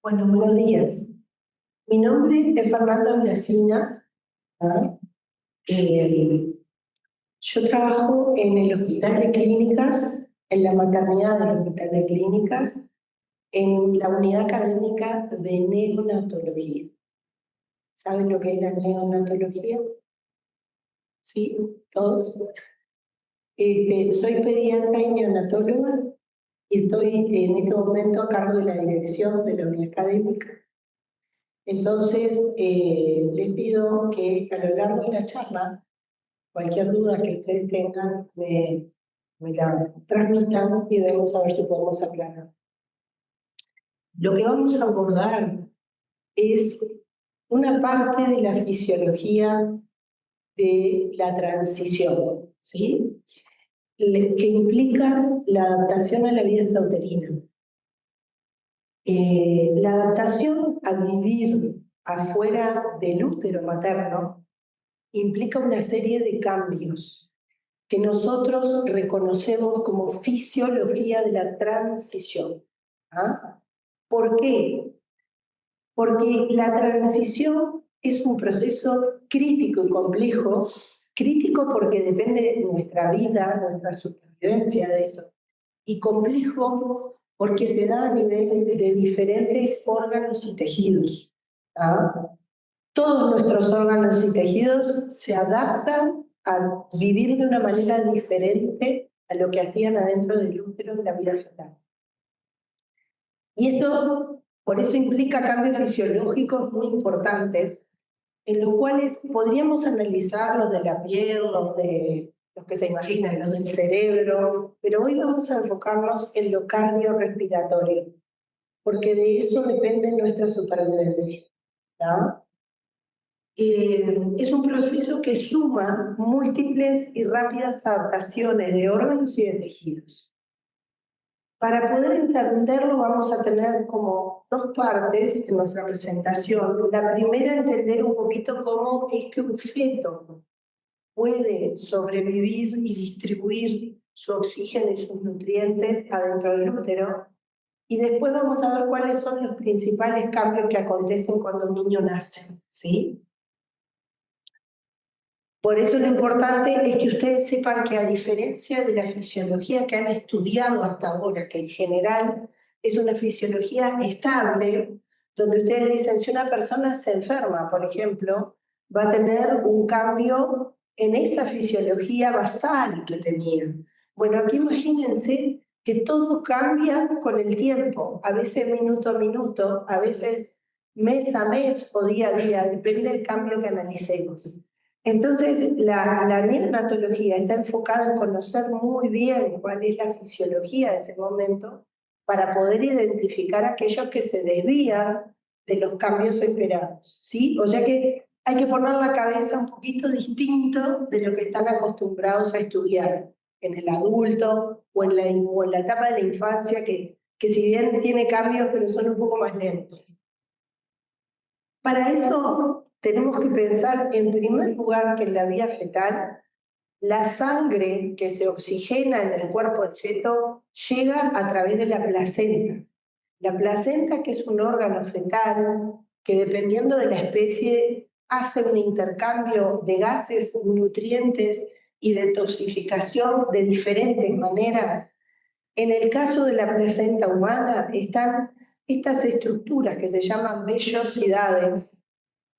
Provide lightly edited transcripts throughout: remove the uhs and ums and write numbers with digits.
Bueno, buenos días. Mi nombre es Fernanda Blasina. ¿Ah? Eh, yo trabajo en el Hospital de Clínicas, en la maternidad del Hospital de Clínicas, en la unidad académica de neonatología. ¿Saben lo que es la neonatología? ¿Sí? ¿Todos? Soy pediatra y neonatóloga y estoy en este momento a cargo de la dirección de la unidad académica. Entonces, les pido que a lo largo de la charla, cualquier duda que ustedes tengan, me la transmitan y vamos a ver si podemos aclarar. Lo que vamos a abordar es una parte de la fisiología de la transición, ¿sí? Que implica la adaptación a la vida extrauterina. La adaptación a vivir afuera del útero materno implica una serie de cambios que nosotros reconocemos como fisiología de la transición. ¿Ah? ¿Por qué? Porque la transición es un proceso crítico y complejo, crítico porque depende de nuestra vida, nuestra supervivencia de eso, y complejo porque se da a nivel de diferentes órganos y tejidos. ¿Ah? Todos nuestros órganos y tejidos se adaptan a vivir de una manera diferente a lo que hacían adentro del útero en la vida fetal. Y esto, por eso implica cambios fisiológicos muy importantes, en los cuales podríamos analizar los de la piel, los que se imaginan, los del cerebro, pero hoy vamos a enfocarnos en lo cardiorrespiratorio, porque de eso depende nuestra supervivencia. ¿No? Es un proceso que suma múltiples y rápidas adaptaciones de órganos y de tejidos. Para poder entenderlo vamos a tener como dos partes en nuestra presentación. La primera, entender un poquito cómo es que un feto puede sobrevivir y distribuir su oxígeno y sus nutrientes adentro del útero. Y después vamos a ver cuáles son los principales cambios que acontecen cuando un niño nace, ¿sí? Por eso lo importante es que ustedes sepan que, a diferencia de la fisiología que han estudiado hasta ahora, que en general es una fisiología estable, donde ustedes dicen, si una persona se enferma, por ejemplo, va a tener un cambio en esa fisiología basal que tenía. Bueno, aquí imagínense que todo cambia con el tiempo, a veces minuto a minuto, a veces mes a mes o día a día, depende del cambio que analicemos. Entonces, la neonatología está enfocada en conocer muy bien cuál es la fisiología de ese momento para poder identificar aquellos que se desvían de los cambios esperados, ¿sí? O sea que hay que poner la cabeza un poquito distinto de lo que están acostumbrados a estudiar en el adulto o en la etapa de la infancia, que si bien tiene cambios, pero son un poco más lentos. Para eso tenemos que pensar, en primer lugar, que en la vía fetal, la sangre que se oxigena en el cuerpo del feto llega a través de la placenta. La placenta, que es un órgano fetal, que dependiendo de la especie hace un intercambio de gases, nutrientes y detoxificación de diferentes maneras. En el caso de la placenta humana están estas estructuras que se llaman vellosidades,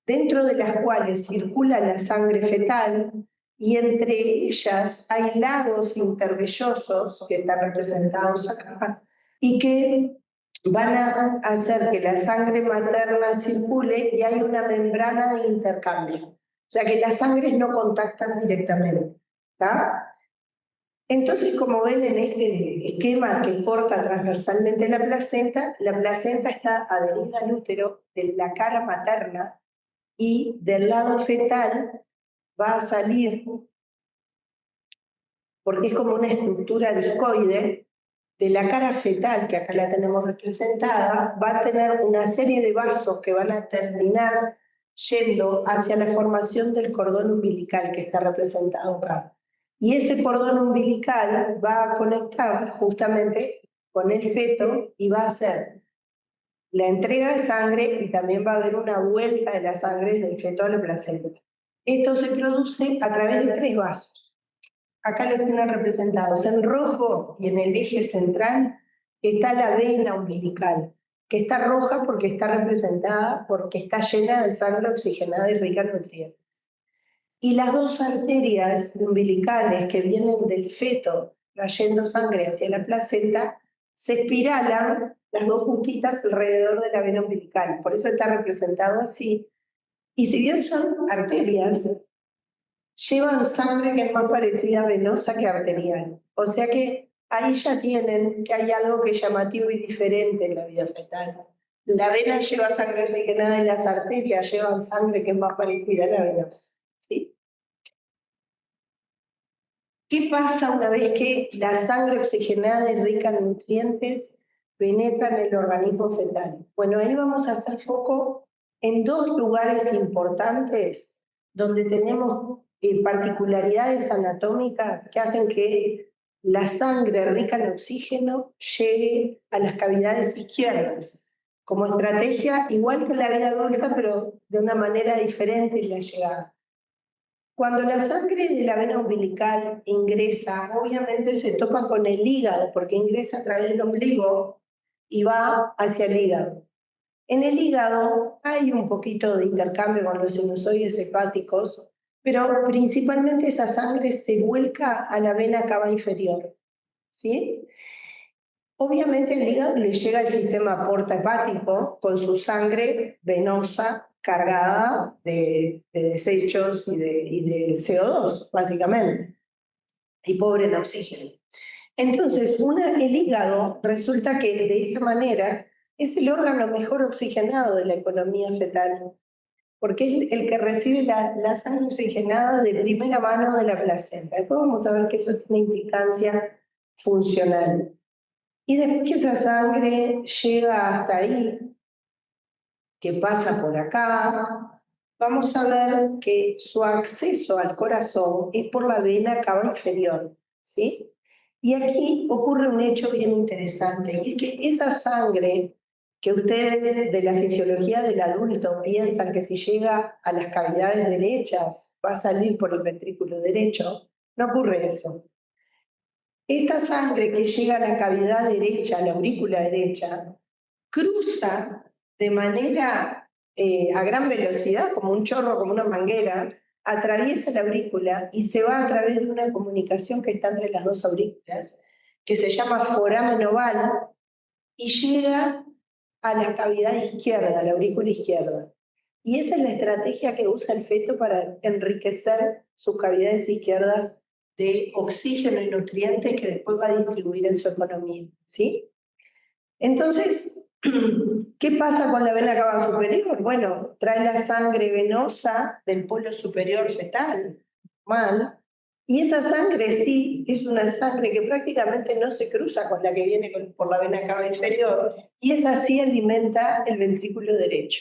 dentro de las cuales circula la sangre fetal, y entre ellas hay lagos intervellosos que están representados acá y que van a hacer que la sangre materna circule, y hay una membrana de intercambio. O sea que las sangres no contactan directamente. ¿Tá? Entonces, como ven en este esquema que corta transversalmente la placenta está adherida al útero de la cara materna, y del lado fetal va a salir, porque es como una estructura discoide, de la cara fetal, que acá la tenemos representada, va a tener una serie de vasos que van a terminar yendo hacia la formación del cordón umbilical, que está representado acá. Y ese cordón umbilical va a conectar justamente con el feto y va a ser la entrega de sangre y también va a haber una vuelta de la sangre del feto a la placenta. Esto se produce a través de 3 vasos. Acá los tienen representados. En rojo y en el eje central está la vena umbilical, que está roja porque está representada, porque está llena de sangre oxigenada y rica en nutrientes. Y las 2 arterias umbilicales que vienen del feto trayendo sangre hacia la placenta se espiralan las 2 puntitas alrededor de la vena umbilical. Por eso está representado así. Y si bien son arterias, llevan sangre que es más parecida a venosa que arterial. O sea que ahí ya tienen que hay algo que es llamativo y diferente en la vida fetal. La vena lleva sangre oxigenada y las arterias llevan sangre que es más parecida a la venosa. ¿Sí? ¿Qué pasa una vez que la sangre oxigenada y rica en nutrientes penetra en el organismo fetal? Bueno, ahí vamos a hacer foco en 2 lugares importantes donde tenemos particularidades anatómicas que hacen que la sangre rica en oxígeno llegue a las cavidades izquierdas, como estrategia igual que en la vida adulta, pero de una manera diferente en la llegada. Cuando la sangre de la vena umbilical ingresa, obviamente se topa con el hígado, porque ingresa a través del ombligo y va hacia el hígado. En el hígado hay un poquito de intercambio con los sinusoides hepáticos, pero principalmente esa sangre se vuelca a la vena cava inferior. ¿Sí? Obviamente el hígado le llega al sistema porta hepático con su sangre venosa cargada de desechos y de CO2, básicamente, y pobre en oxígeno. Entonces, el hígado resulta que de esta manera es el órgano mejor oxigenado de la economía fetal, porque es el que recibe la sangre oxigenada de primera mano de la placenta. Después vamos a ver que eso tiene implicancia funcional. Y después que esa sangre llega hasta ahí, que pasa por acá, vamos a ver que su acceso al corazón es por la vena cava inferior, ¿sí? Y aquí ocurre un hecho bien interesante, y es que esa sangre que ustedes de la fisiología del adulto piensan que si llega a las cavidades derechas va a salir por el ventrículo derecho, no ocurre eso. Esta sangre que llega a la cavidad derecha, a la aurícula derecha, cruza de manera a gran velocidad, como un chorro, como una manguera, atraviesa la aurícula y se va a través de una comunicación que está entre las 2 aurículas, que se llama foramen oval, y llega a la cavidad izquierda, a la aurícula izquierda. Y esa es la estrategia que usa el feto para enriquecer sus cavidades izquierdas de oxígeno y nutrientes que después va a distribuir en su economía, ¿sí? Entonces, ¿qué pasa con la vena cava superior? Bueno, trae la sangre venosa del polo superior fetal, mal, y esa sangre sí es una sangre que prácticamente no se cruza con la que viene por la vena cava inferior, y esa sí alimenta el ventrículo derecho.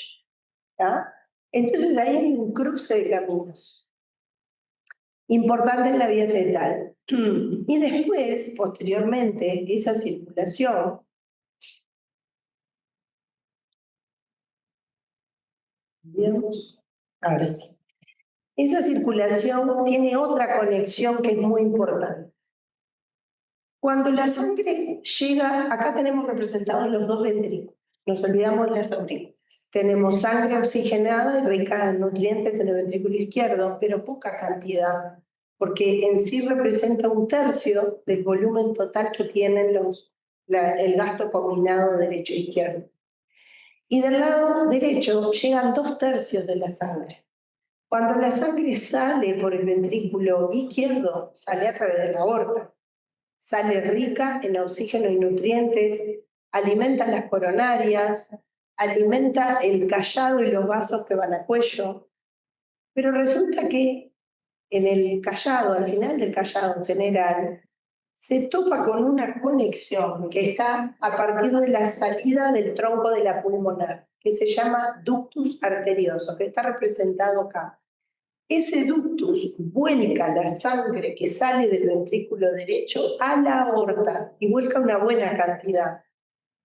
¿Tá? Entonces ahí hay un cruce de caminos importante en la vida fetal. Y después, posteriormente, esa circulación, digamos, ahora sí, esa circulación tiene otra conexión que es muy importante. Cuando la sangre llega, acá tenemos representados los 2 ventrículos, nos olvidamos las aurículas. Tenemos sangre oxigenada y rica en nutrientes en el ventrículo izquierdo, pero poca cantidad, porque en sí representa 1/3 del volumen total que tienen el gasto combinado derecho e izquierdo. Y del lado derecho llegan 2/3 de la sangre. Cuando la sangre sale por el ventrículo izquierdo, sale a través de la aorta. Sale rica en oxígeno y nutrientes, alimenta las coronarias, alimenta el callado y los vasos que van a cuello. Pero resulta que en el callado, al final del callado en general, se topa con una conexión que está a partir de la salida del tronco de la pulmonar, que se llama ductus arterioso, que está representado acá. Ese ductus vuelca la sangre que sale del ventrículo derecho a la aorta y vuelca una buena cantidad.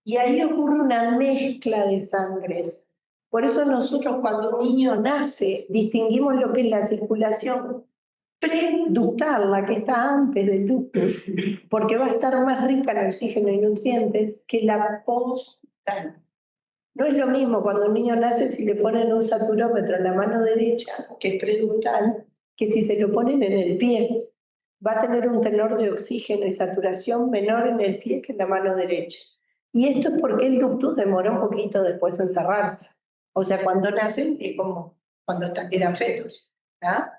Y ahí ocurre una mezcla de sangres. Por eso nosotros cuando un niño nace distinguimos lo que es la circulación preductal, la que está antes del ductus, porque va a estar más rica en oxígeno y nutrientes que la postductal. No es lo mismo cuando un niño nace si le ponen un saturómetro en la mano derecha, que es preductal, que si se lo ponen en el pie. Va a tener un tenor de oxígeno y saturación menor en el pie que en la mano derecha. Y esto es porque el ductus demora un poquito después en cerrarse. O sea, cuando nacen es como cuando eran fetos. ¿Ah?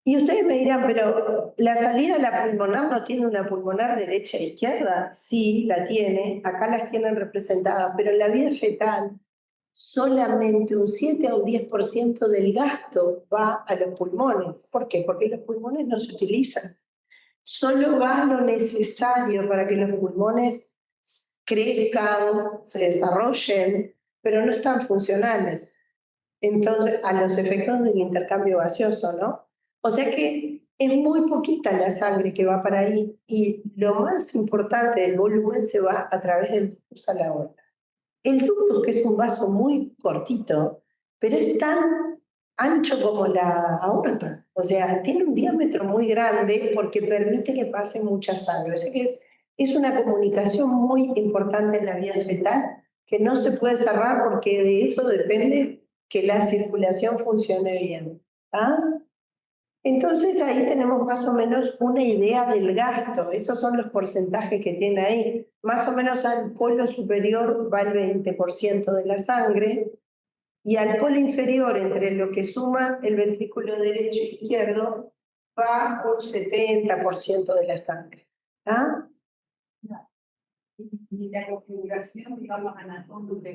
Y ustedes me dirán, pero la salida de la pulmonar no tiene una pulmonar derecha e izquierda. Sí, la tiene, acá las tienen representadas, pero en la vida fetal solamente un 7 o un 10% del gasto va a los pulmones. ¿Por qué? Porque los pulmones no se utilizan. Solo va lo necesario para que los pulmones crezcan, se desarrollen, pero no están funcionales. Entonces, a los efectos del intercambio gaseoso, ¿no? O sea que es muy poquita la sangre que va para ahí y lo más importante del volumen se va a través del ductus a la aorta. El ductus, que es un vaso muy cortito, pero es tan ancho como la aorta. O sea, tiene un diámetro muy grande porque permite que pase mucha sangre. O sea que es una comunicación muy importante en la vida fetal que no se puede cerrar porque de eso depende que la circulación funcione bien. ¿Ah? Entonces ahí tenemos más o menos una idea del gasto, esos son los porcentajes que tiene ahí. Más o menos al polo superior va el 20% de la sangre y al polo inferior, entre lo que suma el ventrículo derecho e izquierdo, va un 70% de la sangre. ¿Ah? Y la configuración, digamos, anatómica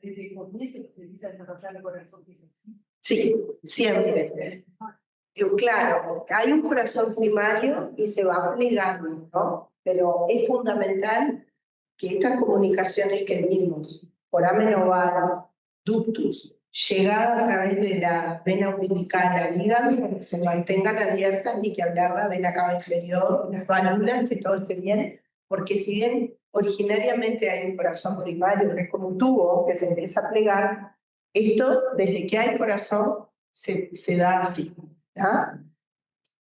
desde el comienzo se empieza a desarrollar el corazón. Sí, siempre. Claro, hay un corazón primario y se va plegando, ¿no? Pero es fundamental que estas comunicaciones que vimos, foramen oval, ductus, llegada a través de la vena umbilical, la liga, que se mantengan abiertas, ni que hablar la vena cava inferior, las válvulas, que todo esté bien, porque si bien originariamente hay un corazón primario, que es como un tubo que se empieza a plegar, esto, desde que hay corazón, se da así. ¿Ah?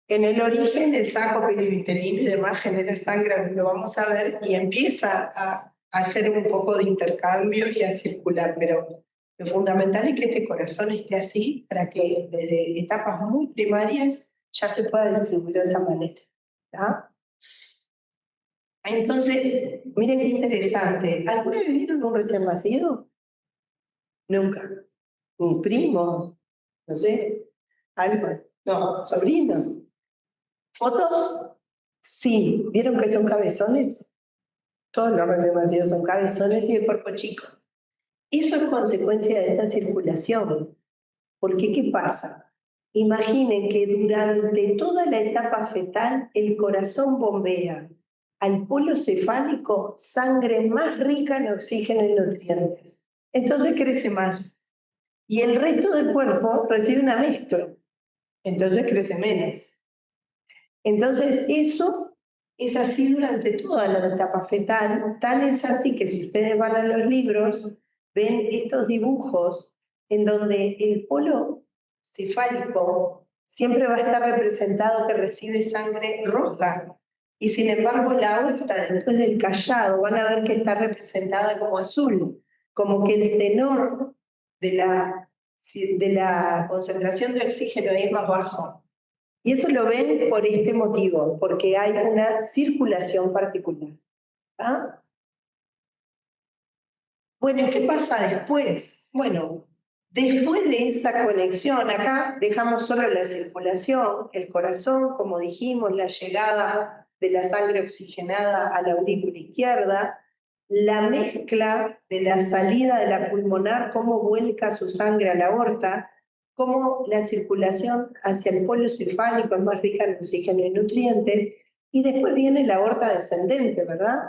En el origen, el saco perivitelino y demás genera sangre, lo vamos a ver, y empieza a hacer un poco de intercambio y a circular, pero lo fundamental es que este corazón esté así para que desde etapas muy primarias ya se pueda distribuir de esa manera. ¿Ah? Entonces, miren qué interesante. ¿Alguna vez vieron un recién nacido? Nunca. Un primo, no sé, algo. No, sobrino. ¿Fotos? Sí. ¿Vieron que son cabezones? Todos los recién nacidos son cabezones y el cuerpo chico. Eso es consecuencia de esta circulación. Porque, ¿qué pasa? Imaginen que durante toda la etapa fetal el corazón bombea al polo cefálico sangre más rica en oxígeno y nutrientes. Entonces crece más. Y el resto del cuerpo recibe una mezcla. Entonces crece menos. Entonces, eso es así durante toda la etapa fetal, tal es así que si ustedes van a los libros, ven estos dibujos en donde el polo cefálico siempre va a estar representado que recibe sangre roja, y sin embargo la aorta después del callado van a ver que está representada como azul, como que el tenor de la concentración de oxígeno es más bajo. Y eso lo ven por este motivo, porque hay una circulación particular. ¿Ah? Bueno, ¿qué pasa después? Bueno, después de esa conexión, acá dejamos solo la circulación, el corazón, como dijimos, la llegada de la sangre oxigenada a la aurícula izquierda, la mezcla de la salida de la pulmonar, cómo vuelca su sangre a la aorta, cómo la circulación hacia el polo cefálico es más rica en oxígeno y nutrientes, y después viene la aorta descendente, ¿verdad?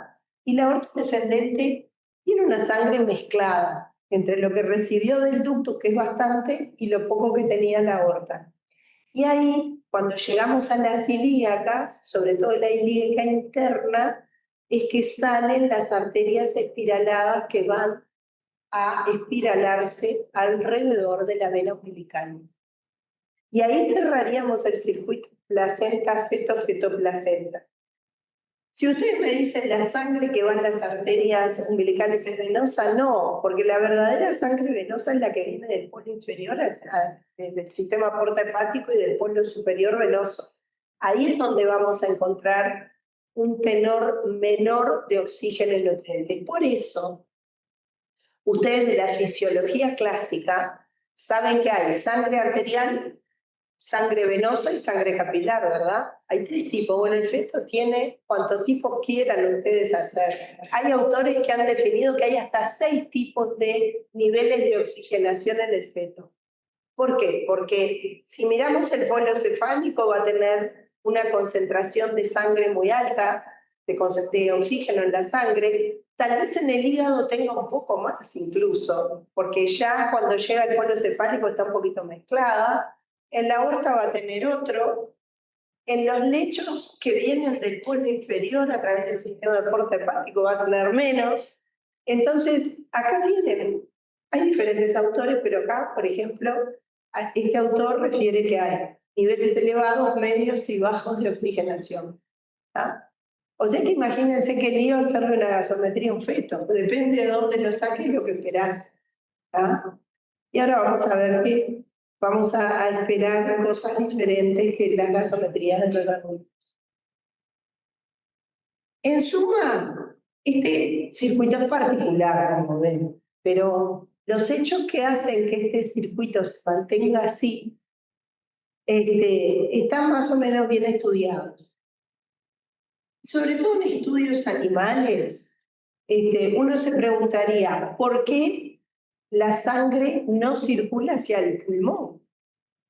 Y la aorta descendente tiene una sangre mezclada entre lo que recibió del ductus, que es bastante, y lo poco que tenía la aorta. Y ahí, cuando llegamos a las ilíacas, sobre todo la ilíaca interna, es que salen las arterias espiraladas que van a espiralarse alrededor de la vena umbilical. Y ahí cerraríamos el circuito placenta-feto, feto-placenta. Si ustedes me dicen la sangre que va en las arterias umbilicales es venosa, no, porque la verdadera sangre venosa es la que viene del polo inferior, del sistema porta-hepático y del polo superior venoso. Ahí es donde vamos a encontrar un tenor menor de oxígeno en nutrientes. Por eso, ustedes de la fisiología clásica saben que hay sangre arterial, sangre venosa y sangre capilar, ¿verdad? Hay 3 tipos. Bueno, el feto tiene cuantos tipos quieran ustedes hacer. Hay autores que han definido que hay hasta 6 tipos de niveles de oxigenación en el feto. ¿Por qué? Porque si miramos el polo cefálico va a tener una concentración de sangre muy alta, de oxígeno en la sangre. Tal vez en el hígado tenga un poco más incluso, porque ya cuando llega el polo cefálico está un poquito mezclada. En la aorta va a tener otro. En los lechos que vienen del polo inferior a través del sistema de porta hepático va a tener menos. Entonces, acá tienen, hay diferentes autores, pero acá, por ejemplo, este autor refiere que hay niveles elevados, medios y bajos de oxigenación. ¿Ah? O sea que imagínense qué lío hacerle una gasometría a un feto. Depende de dónde lo saques lo que esperás. ¿Ah? Y ahora vamos a ver que vamos a esperar cosas diferentes que las gasometrías de los adultos. En suma, este circuito es particular, como ven, pero los hechos que hacen que este circuito se mantenga así están más o menos bien estudiados. Sobre todo en estudios animales, uno se preguntaría, ¿por qué la sangre no circula hacia el pulmón?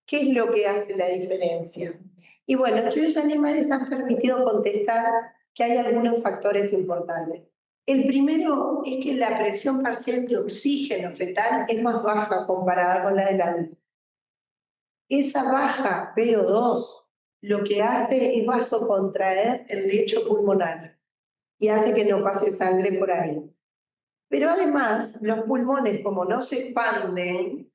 ¿Qué es lo que hace la diferencia? Y bueno, estudios animales han permitido contestar que hay algunos factores importantes. El primero es que la presión parcial de oxígeno fetal es más baja comparada con la del adulto. Esa baja PO2 lo que hace es vasocontraer el lecho pulmonar y hace que no pase sangre por ahí. Pero además, los pulmones, como no se expanden,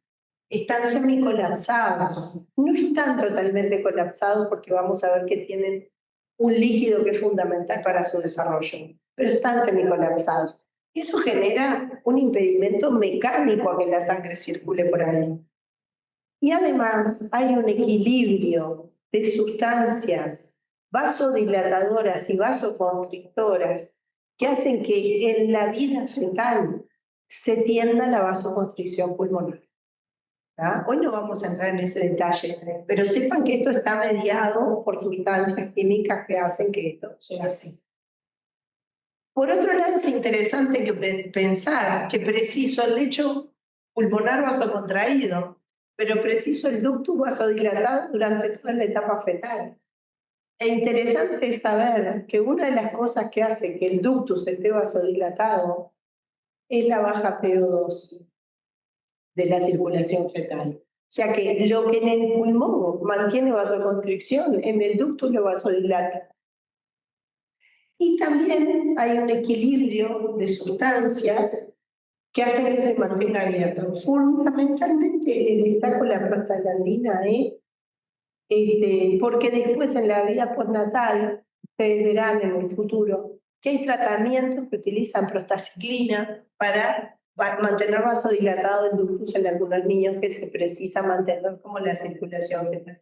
están semicolapsados. No están totalmente colapsados porque vamos a ver que tienen un líquido que es fundamental para su desarrollo, pero están semicolapsados. Eso genera un impedimento mecánico a que la sangre circule por ahí. Y además hay un equilibrio de sustancias vasodilatadoras y vasoconstrictoras que hacen que en la vida fetal se tienda la vasoconstricción pulmonar. ¿Ah? Hoy no vamos a entrar en ese detalle, pero sepan que esto está mediado por sustancias químicas que hacen que esto sea así. Por otro lado, es interesante pensar que preciso el lecho pulmonar vasocontraído, pero preciso el ductus vasodilatado durante toda la etapa fetal. E interesante es saber que una de las cosas que hace que el ductus esté vasodilatado es la baja PO2 de la circulación fetal. O sea que lo que en el pulmón mantiene vasoconstricción, en el ductus lo vasodilata. Y también hay un equilibrio de sustancias que hacen que se mantenga abierto. Fundamentalmente les destaco la prostaglandina E, porque después en la vida postnatal, ustedes verán en el futuro, que hay tratamientos que utilizan prostaciclina para mantener vasodilatado el ductus en algunos niños que se precisa mantener como la circulación fetal.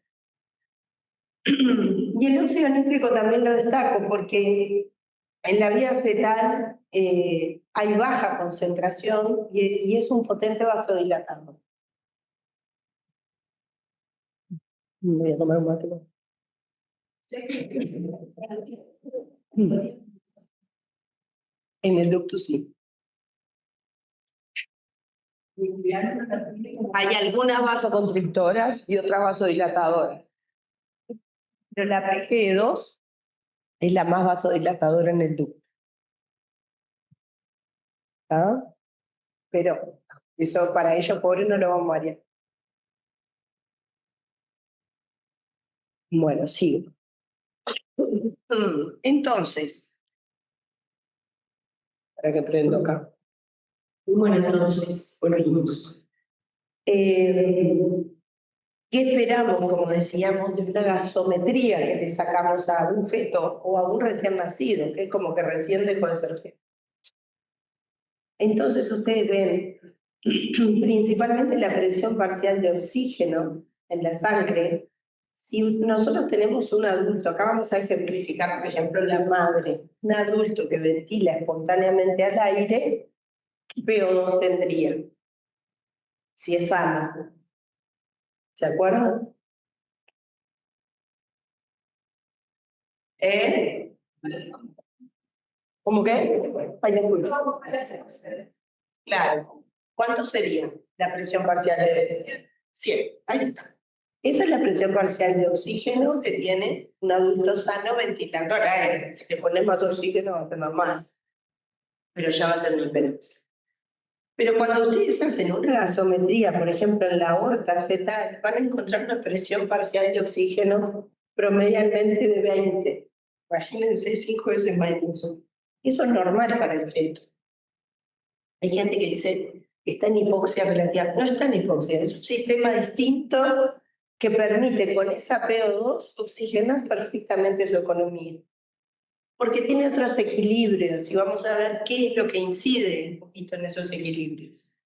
Y el óxido nítrico también lo destaco porque en la vida fetal hay baja concentración y es un potente vasodilatador. Voy a tomar un mate. En el ductus sí. Hay algunas vasoconstrictoras y otras vasodilatadoras. Pero la PGE2 es la más vasodilatadora en el ducto. ¿Ah? Pero eso para ellos pobres no lo vamos a variar. Bueno, sigo. Entonces, Para que prendo acá. Bueno, entonces, volvimos. ¿Qué esperamos, como decíamos, de una gasometría que le sacamos a un feto o a un recién nacido, que es como que recién dejó de ser feto? Entonces ustedes ven principalmente la presión parcial de oxígeno en la sangre. Si nosotros tenemos un adulto, acá vamos a ejemplificar, por ejemplo, la madre, un adulto que ventila espontáneamente al aire, ¿qué PO2 tendría? Si es sano. ¿Se acuerdan? ¿Cómo que? Ay, no escucho. Claro. ¿Cuánto sería la presión parcial de 100? Ahí está. Esa es la presión parcial de oxígeno que tiene un adulto sano ventilando al aire. Si le pones más oxígeno va a tener más, pero ya va a ser muy penoso. Pero cuando ustedes hacen una gasometría, por ejemplo, en la aorta fetal, van a encontrar una presión parcial de oxígeno promedialmente de 20. Imagínense 5 veces más incluso. Eso es normal para el feto. Hay gente que dice que está en hipoxia relativa. No está en hipoxia, es un sistema distinto que permite con esa PO2 oxigenar perfectamente su economía. Porque tiene otros equilibrios y vamos a ver qué es lo que incide un poquito en esos equilibrios.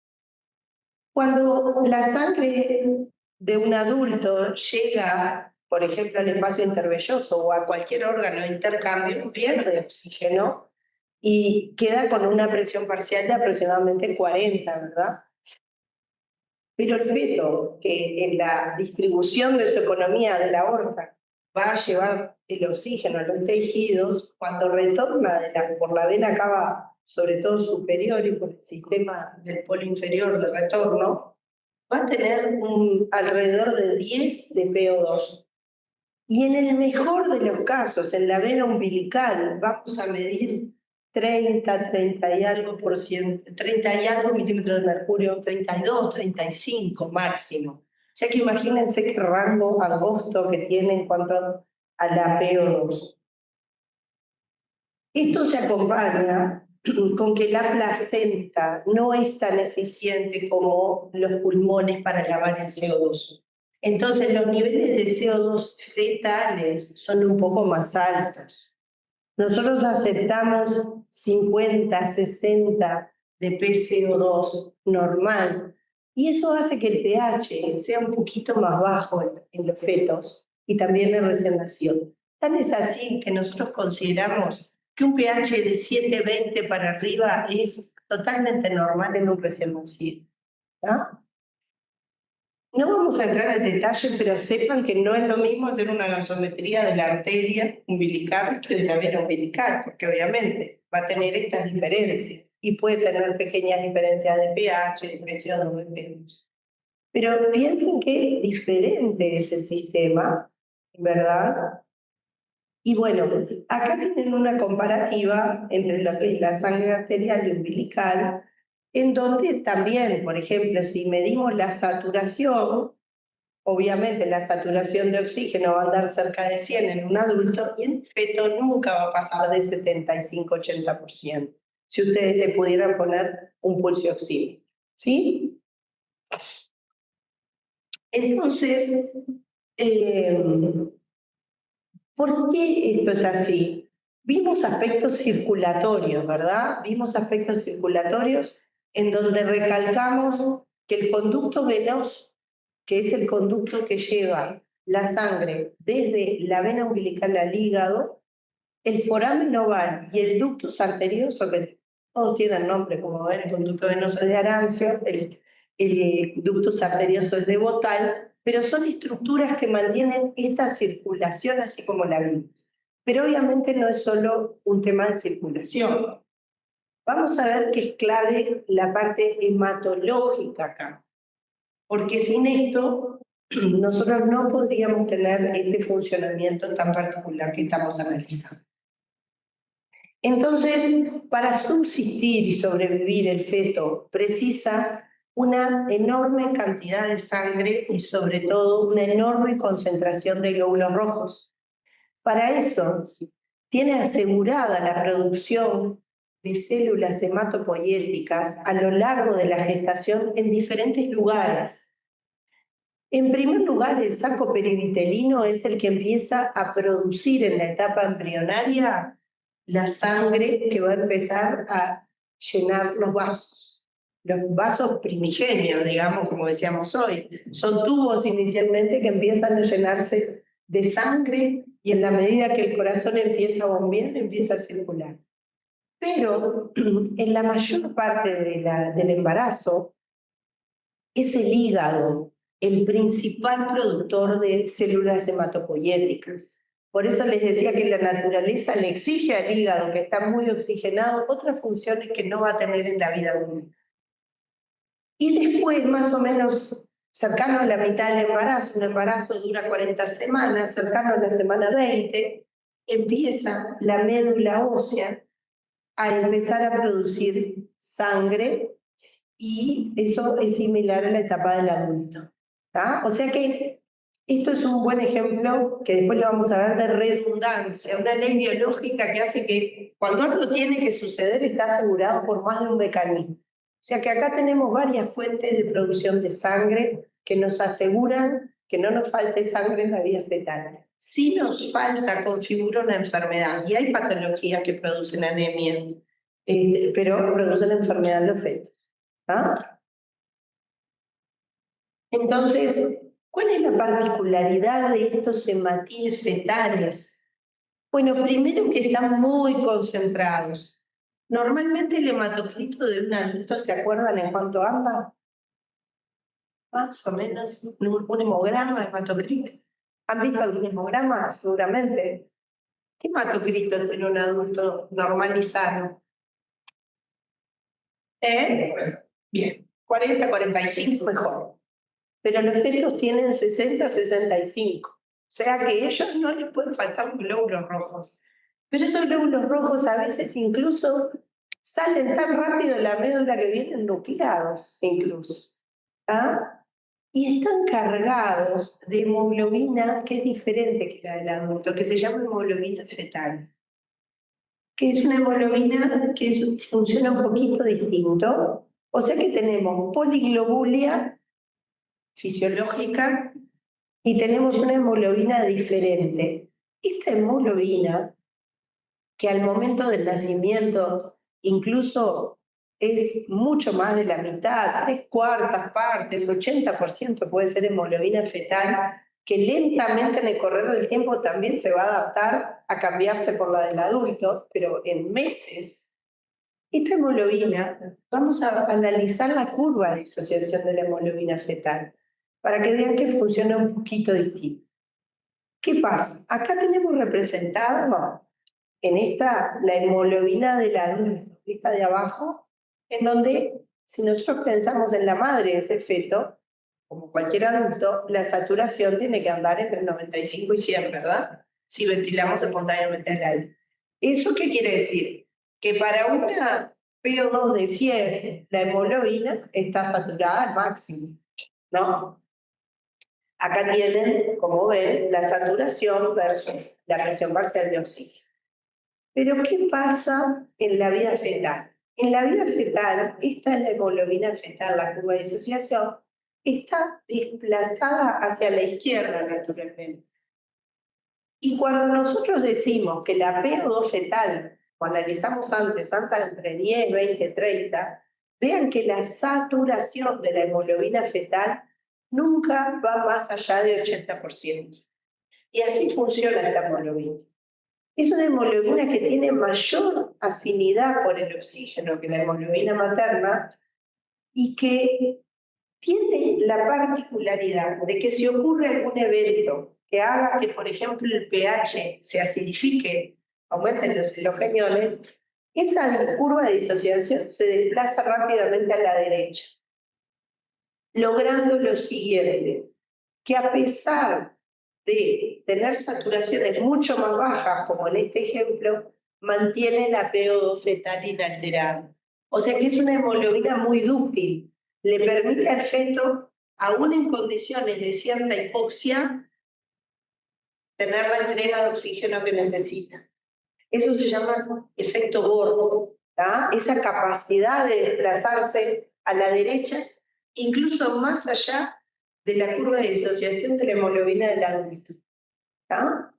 Cuando la sangre de un adulto llega, por ejemplo, al espacio intervelloso o a cualquier órgano de intercambio, pierde oxígeno y queda con una presión parcial de aproximadamente 40, ¿verdad? Pero el feto, que en la distribución de su economía de la aorta va a llevar el oxígeno a los tejidos, cuando retorna por la vena cava, sobre todo superior y por el sistema del polo inferior de retorno, va a tener alrededor de 10 de PO2. Y en el mejor de los casos, en la vena umbilical, vamos a medir 30 y algo por ciento, 30 y algo milímetros de mercurio, 32, 35 máximo. O sea que imagínense qué rango angosto que tiene en cuanto a la PO2. Esto se acompaña con que la placenta no es tan eficiente como los pulmones para lavar el CO2. Entonces los niveles de CO2 fetales son un poco más altos. Nosotros aceptamos 50, 60 de PCO2 normal y eso hace que el pH sea un poquito más bajo en los fetos y también en recién nacido. Tan es así que nosotros consideramos que un pH de 7,20 para arriba es totalmente normal en un recién nacido. ¿No? No vamos a entrar en detalle, pero sepan que no es lo mismo hacer una gasometría de la arteria umbilical que de la vena umbilical, porque obviamente va a tener estas diferencias y puede tener pequeñas diferencias de pH, de presión o de pH. Pero piensen qué diferente es el sistema, ¿verdad? Y bueno, acá tienen una comparativa entre lo que es la sangre arterial y umbilical, en donde también, por ejemplo, si medimos la saturación, obviamente la saturación de oxígeno va a andar cerca de 100 en un adulto y en un feto nunca va a pasar de 75-80%, si ustedes le pudieran poner un pulso oxímetro, ¿sí? Entonces, ¿por qué esto es así? Vimos aspectos circulatorios, ¿verdad? Vimos aspectos circulatorios en donde recalcamos que el conducto venoso, que es el conducto que lleva la sangre desde la vena umbilical al hígado, el foramen oval y el ductus arterioso, que todos tienen nombre, como ven, el conducto venoso es de Arancio, el ductus arterioso es de Botal, pero son estructuras que mantienen esta circulación así como la vimos. Pero obviamente no es solo un tema de circulación. Vamos a ver que es clave la parte hematológica acá, porque sin esto nosotros no podríamos tener este funcionamiento tan particular que estamos analizando. Entonces, para subsistir y sobrevivir el feto precisa una enorme cantidad de sangre y sobre todo una enorme concentración de glóbulos rojos. Para eso, tiene asegurada la producción de células hematopoyéticas a lo largo de la gestación en diferentes lugares. En primer lugar, el saco perivitelino es el que empieza a producir en la etapa embrionaria la sangre que va a empezar a llenar los vasos primigenios, digamos, como decíamos hoy. Son tubos inicialmente que empiezan a llenarse de sangre y en la medida que el corazón empieza a bombear, empieza a circular. Pero en la mayor parte del embarazo es el hígado el principal productor de células hematopoyéticas. Por eso les decía que la naturaleza le exige al hígado, que está muy oxigenado, otras funciones que no va a tener en la vida adulta. Y después, más o menos cercano a la mitad del embarazo, un embarazo dura 40 semanas, cercano a la semana 20, empieza la médula ósea a empezar a producir sangre y eso es similar a la etapa del adulto. ¿Tá? O sea que esto es un buen ejemplo que después lo vamos a ver de redundancia, una ley biológica que hace que cuando algo tiene que suceder está asegurado por más de un mecanismo. O sea que acá tenemos varias fuentes de producción de sangre que nos aseguran que no nos falte sangre en la vida fetal. Si nos falta, configura una enfermedad y hay patologías que producen anemia, pero producen enfermedad en los fetos. ¿Ah? Entonces, ¿cuál es la particularidad de estos hematíes fetales? Bueno, primero que están muy concentrados. Normalmente el hematocrito de un adulto, ¿se acuerdan en cuánto anda? Más o menos un hemograma de hematocrito. ¿Han visto algún hemograma? Seguramente. ¿Qué hematocrito tiene un adulto normalizado? Bien, 40, 45 mejor. Pero los fetos tienen 60, 65. O sea que a ellos no les pueden faltar los glóbulos rojos. Pero esos glóbulos rojos a veces incluso salen tan rápido de la médula que vienen nucleados incluso. ¿Ah? Y están cargados de hemoglobina que es diferente que la del adulto, que se llama hemoglobina fetal. Que es una hemoglobina que funciona un poquito distinto. O sea que tenemos poliglobulia fisiológica y tenemos una hemoglobina diferente. Esta hemoglobina, que al momento del nacimiento incluso es mucho más de la mitad, 3/4 partes, 80% puede ser hemoglobina fetal, que lentamente en el correr del tiempo también se va a adaptar a cambiarse por la del adulto, pero en meses. Esta hemoglobina, vamos a analizar la curva de disociación de la hemoglobina fetal para que vean que funciona un poquito distinto. ¿Qué pasa? Acá tenemos representado en esta la hemoglobina del adulto, esta de abajo, en donde si nosotros pensamos en la madre de ese feto, como cualquier adulto, la saturación tiene que andar entre 95 y 100, ¿verdad? Si ventilamos espontáneamente el aire. ¿Eso qué quiere decir? Que para una PO2 de 100, la hemoglobina está saturada al máximo, ¿no? Acá tienen, como ven, la saturación versus la presión parcial de oxígeno. Pero ¿qué pasa en la vida fetal? En la vida fetal, esta es la hemoglobina fetal, la curva de disociación, está desplazada hacia la izquierda naturalmente. Y cuando nosotros decimos que la PO2 fetal, o analizamos antes, anda entre 10, 20, 30, vean que la saturación de la hemoglobina fetal nunca va más allá del 80%. Y así funciona esta hemoglobina. Es una hemoglobina que tiene mayor afinidad por el oxígeno que la hemoglobina materna y que tiene la particularidad de que si ocurre algún evento que haga que, por ejemplo, el pH se acidifique, aumenten los hidrogeniones, esa curva de disociación se desplaza rápidamente a la derecha, logrando lo siguiente, que a pesar de tener saturaciones mucho más bajas, como en este ejemplo, mantiene la PO2 fetal inalterada. O sea que es una hemoglobina muy dúctil, le permite al feto, aún en condiciones de cierta hipoxia, tener la entrega de oxígeno que necesita. Eso se llama efecto Bohr. ¿tá? Esa capacidad de desplazarse a la derecha, incluso más allá de la curva de disociación de la hemoglobina del adulto. ¿Tá?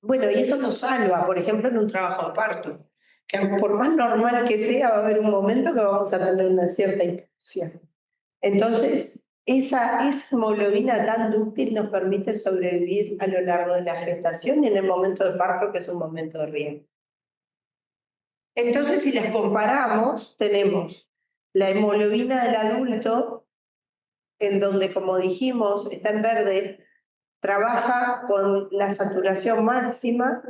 Bueno, y eso nos salva, por ejemplo, en un trabajo de parto, que por más normal que sea, va a haber un momento que vamos a tener una cierta hipoxia. Entonces, esa hemoglobina tan dúctil nos permite sobrevivir a lo largo de la gestación y en el momento de parto, que es un momento de riesgo. Entonces, si las comparamos, tenemos la hemoglobina del adulto, en donde, como dijimos, está en verde, trabaja con la saturación máxima,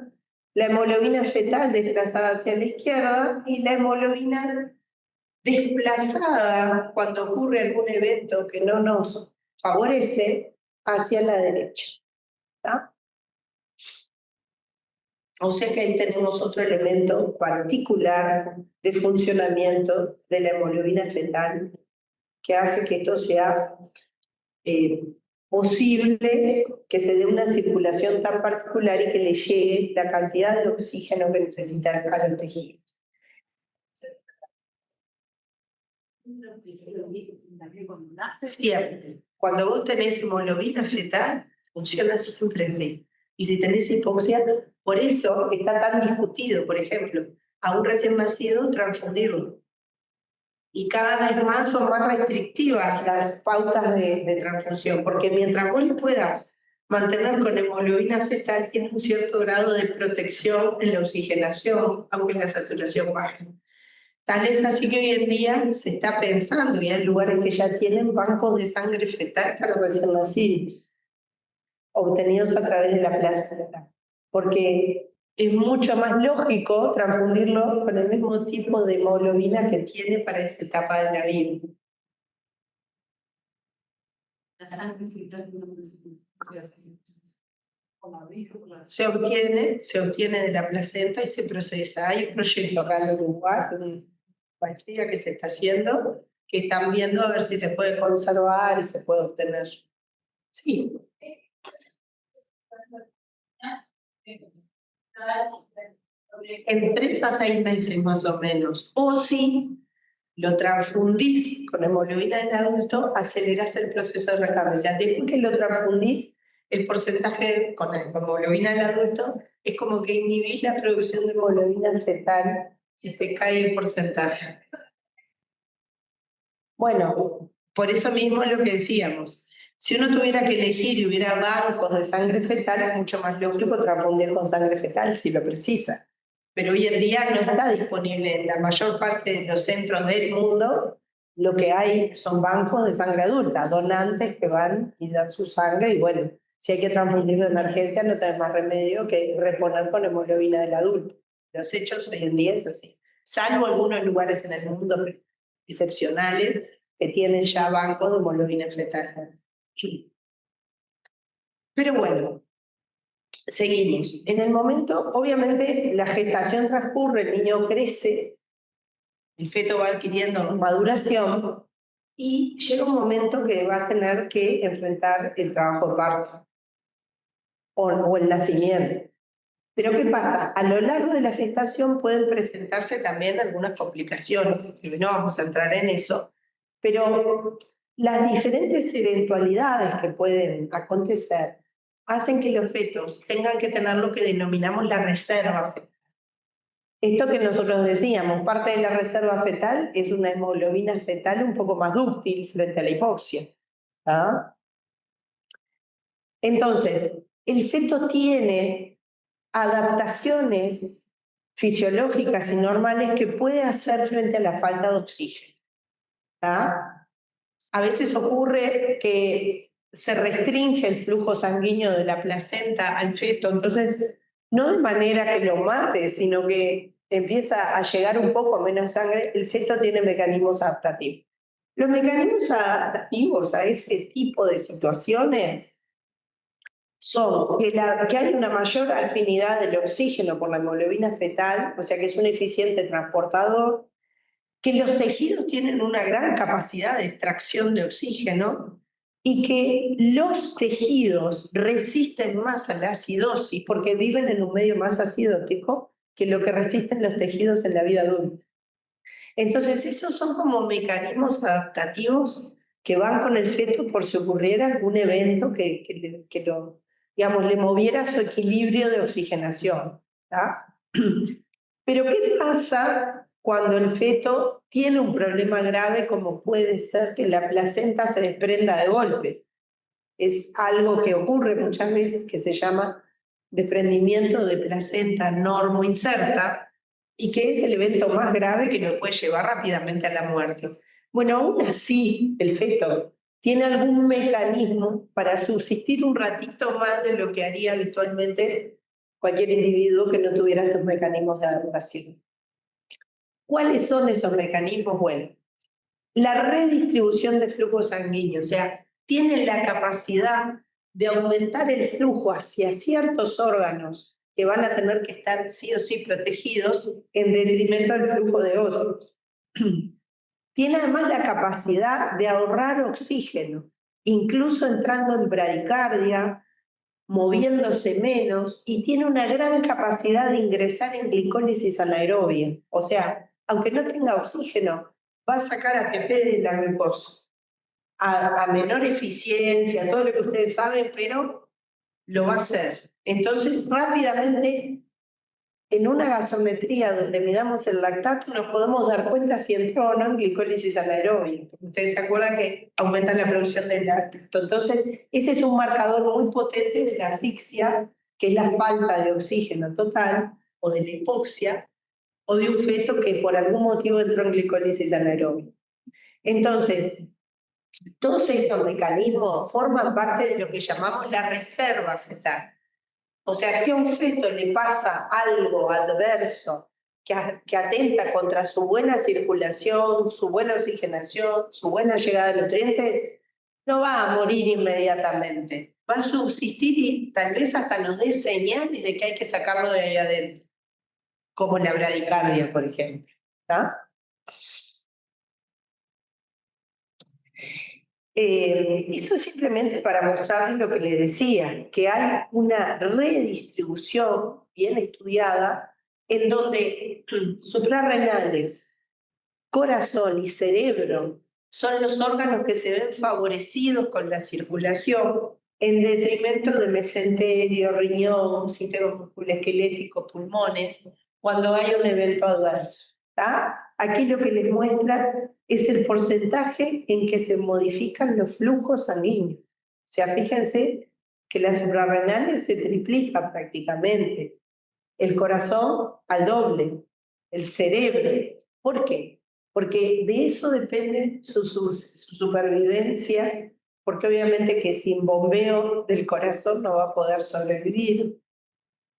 la hemoglobina fetal desplazada hacia la izquierda y la hemoglobina desplazada cuando ocurre algún evento que no nos favorece hacia la derecha. ¿Tá? O sea que ahí tenemos otro elemento particular de funcionamiento de la hemoglobina fetal que hace que esto sea posible que se dé una circulación tan particular y que le llegue la cantidad de oxígeno que necesitan a los tejidos. Siempre. Cuando vos tenés hemoglobina fetal, funciona siempre así. Y si tenés hipoxia, por eso está tan discutido, por ejemplo, a un recién nacido transfundirlo. Y cada vez más son más restrictivas las pautas de transfusión, porque mientras vos le puedas mantener con hemoglobina fetal, tiene un cierto grado de protección en la oxigenación, aunque la saturación baje. Tal es así que hoy en día se está pensando, y hay lugares que ya tienen bancos de sangre fetal para recién nacidos, obtenidos a través de la placenta, porque es mucho más lógico transfundirlo con el mismo tipo de hemoglobina que tiene para esa etapa de la vida. La sangre fetal se obtiene de la placenta y se procesa. Hay un proyecto acá en Uruguay, una maestría que se está haciendo, que están viendo a ver si se puede conservar y se puede obtener. Sí. En 3 a 6 meses más o menos. O si lo transfundís con hemoglobina del adulto, acelerás el proceso de recambio. O sea, después que lo transfundís, el porcentaje con la hemoglobina del adulto es como que inhibís la producción de hemoglobina fetal y se cae el porcentaje. Bueno, por eso mismo es lo que decíamos. Si uno tuviera que elegir y hubiera bancos de sangre fetal, es mucho más lógico transfundir con sangre fetal si lo precisa. Pero hoy en día no está disponible en la mayor parte de los centros del mundo. Lo que hay son bancos de sangre adulta, donantes que van y dan su sangre y bueno, si hay que transfundir de emergencia no tenés más remedio que reponer con hemoglobina del adulto. Los hechos hoy en día es así. Salvo algunos lugares en el mundo excepcionales que tienen ya bancos de hemoglobina fetal. Pero bueno, seguimos. En el momento, obviamente, la gestación transcurre, el niño crece, el feto va adquiriendo maduración y llega un momento que va a tener que enfrentar el trabajo de parto o el nacimiento. Pero ¿qué pasa? A lo largo de la gestación pueden presentarse también algunas complicaciones, y no vamos a entrar en eso, pero las diferentes eventualidades que pueden acontecer hacen que los fetos tengan que tener lo que denominamos la reserva fetal. Esto que nosotros decíamos, parte de la reserva fetal es una hemoglobina fetal un poco más dúctil frente a la hipoxia. ¿Ah? Entonces, el feto tiene adaptaciones fisiológicas y normales que puede hacer frente a la falta de oxígeno. ¿Ah? A veces ocurre que se restringe el flujo sanguíneo de la placenta al feto, entonces no de manera que lo mate, sino que empieza a llegar un poco menos sangre, el feto tiene mecanismos adaptativos. Los mecanismos adaptativos a ese tipo de situaciones son que hay una mayor afinidad del oxígeno por la hemoglobina fetal, o sea que es un eficiente transportador, que los tejidos tienen una gran capacidad de extracción de oxígeno y que los tejidos resisten más a la acidosis porque viven en un medio más acidótico que lo que resisten los tejidos en la vida adulta. Entonces, esos son como mecanismos adaptativos que van con el feto por si ocurriera algún evento que lo, digamos, le moviera su equilibrio de oxigenación. ¿Tá? Pero ¿qué pasa cuando el feto tiene un problema grave como puede ser que la placenta se desprenda de golpe? Es algo que ocurre muchas veces que se llama desprendimiento de placenta normoinserta y que es el evento más grave que nos puede llevar rápidamente a la muerte. Bueno, aún así, el feto tiene algún mecanismo para subsistir un ratito más de lo que haría habitualmente cualquier individuo que no tuviera estos mecanismos de adaptación. ¿Cuáles son esos mecanismos? Bueno, la redistribución de flujo sanguíneo, o sea, tiene la capacidad de aumentar el flujo hacia ciertos órganos que van a tener que estar sí o sí protegidos en detrimento del flujo de otros. Tiene además la capacidad de ahorrar oxígeno, incluso entrando en bradicardia, moviéndose menos, y tiene una gran capacidad de ingresar en glicólisis anaerobia. O sea, aunque no tenga oxígeno, va a sacar ATP de la glucosa. A menor eficiencia, todo lo que ustedes saben, pero lo va a hacer. Entonces, rápidamente, en una gasometría donde midamos el lactato, nos podemos dar cuenta si entró o no en glicólisis anaerobia. Ustedes se acuerdan que aumenta la producción del lactato. Entonces, ese es un marcador muy potente de la asfixia, que es la falta de oxígeno total, o de la hipoxia, o de un feto que por algún motivo entró en glicólisis anaerobia. Entonces, todos estos mecanismos forman parte de lo que llamamos la reserva fetal. O sea, si a un feto le pasa algo adverso que atenta contra su buena circulación, su buena oxigenación, su buena llegada de nutrientes, no va a morir inmediatamente. Va a subsistir y tal vez hasta nos dé señales de que hay que sacarlo de ahí adentro, como la bradicardia, por ejemplo. ¿Tá? Esto es simplemente para mostrarles lo que les decía, que hay una redistribución bien estudiada en donde suprarrenales, corazón y cerebro son los órganos que se ven favorecidos con la circulación en detrimento de mesenterio, riñón, sistema musculoesquelético, pulmones, cuando hay un evento adverso. ¿Tá? Aquí lo que les muestra es el porcentaje en que se modifican los flujos sanguíneos. O sea, fíjense que las suprarrenales se triplica prácticamente, el corazón al doble, el cerebro. ¿Por qué? Porque de eso depende su supervivencia, porque obviamente que sin bombeo del corazón no va a poder sobrevivir,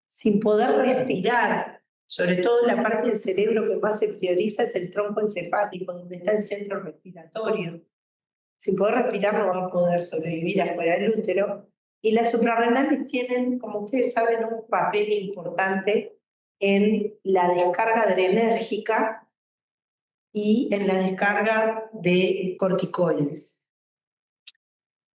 sin poder respirar. Sobre todo la parte del cerebro que más se prioriza es el tronco encefálico, donde está el centro respiratorio. Sin poder respirar no va a poder sobrevivir afuera del útero. Y las suprarrenales tienen, como ustedes saben, un papel importante en la descarga adrenérgica y en la descarga de corticoides.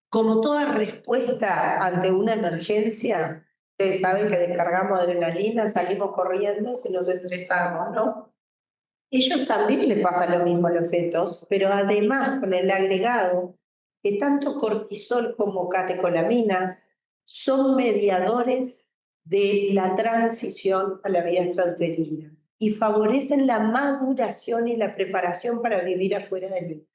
Como toda respuesta ante una emergencia, ustedes saben que descargamos adrenalina, salimos corriendo, si nos estresamos, ¿no? Ellos también les pasa lo mismo a los fetos, pero además con el agregado que tanto cortisol como catecolaminas son mediadores de la transición a la vida extrauterina y favorecen la maduración y la preparación para vivir afuera del útero.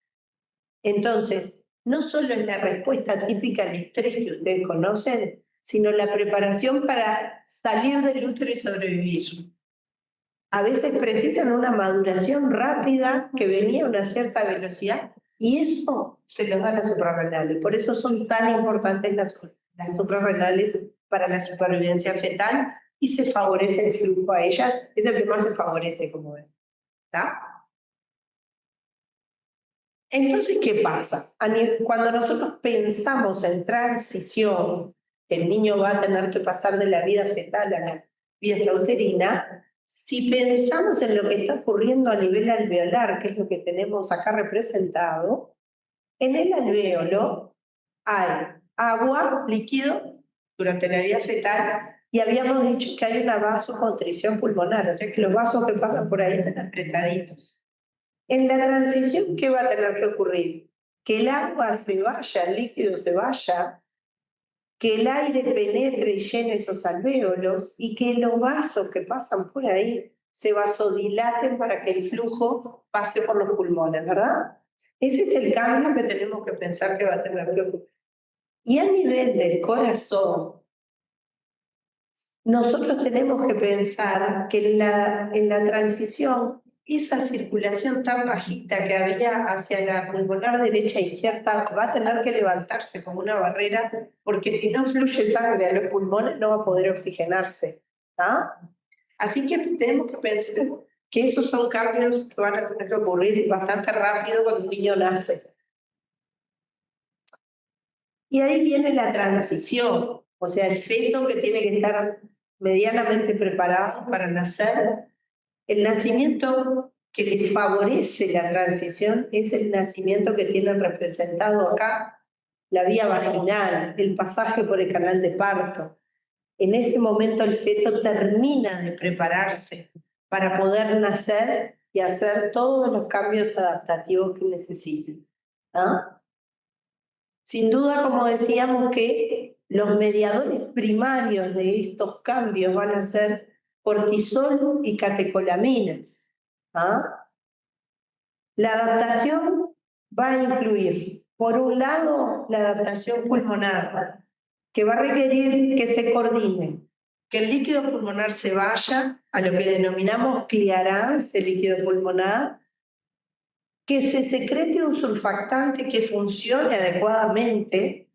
Entonces, no solo es la respuesta típica al estrés que ustedes conocen, sino la preparación para salir del útero y sobrevivir. A veces precisan una maduración rápida que venía a una cierta velocidad y eso se los da las suprarrenales. Por eso son tan importantes las suprarrenales para la supervivencia fetal y se favorece el flujo a ellas. Es el que más se favorece, como ven. ¿Está? Entonces, ¿qué pasa? Cuando nosotros pensamos en transición, que el niño va a tener que pasar de la vida fetal a la vida extrauterina, si pensamos en lo que está ocurriendo a nivel alveolar, que es lo que tenemos acá representado, en el alvéolo hay agua, líquido, durante la vida fetal, Y habíamos dicho que hay una vasoconstricción pulmonar, o sea que los vasos que pasan por ahí están apretaditos. En la transición, ¿qué va a tener que ocurrir? Que el agua se vaya, el líquido se vaya, que el aire penetre y llene esos alvéolos y que los vasos que pasan por ahí se vasodilaten para que el flujo pase por los pulmones, ¿verdad? Ese es el cambio que tenemos que pensar que va a tener que ocurrir. Y a nivel del corazón, nosotros tenemos que pensar que en la transición, esa circulación tan bajita que había hacia la pulmonar derecha e izquierda va a tener que levantarse como una barrera, porque si no fluye sangre a los pulmones no va a poder oxigenarse. ¿Ah? Así que tenemos que pensar que esos son cambios que van a tener que ocurrir bastante rápido cuando un niño nace. Y ahí viene la transición, o sea, el feto que tiene que estar medianamente preparado para nacer. El nacimiento que le favorece la transición es el nacimiento que tiene representado acá la vía vaginal, el pasaje por el canal de parto. En ese momento el feto termina de prepararse para poder nacer y hacer todos los cambios adaptativos que necesita. ¿Ah? Sin duda, como decíamos, que los mediadores primarios de estos cambios van a ser cortisol y catecolaminas. ¿Ah? La adaptación va a incluir, por un lado, la adaptación pulmonar, que va a requerir que se coordine, que el líquido pulmonar se vaya a lo que denominamos clearance, el líquido pulmonar, que se secrete un surfactante que funcione adecuadamente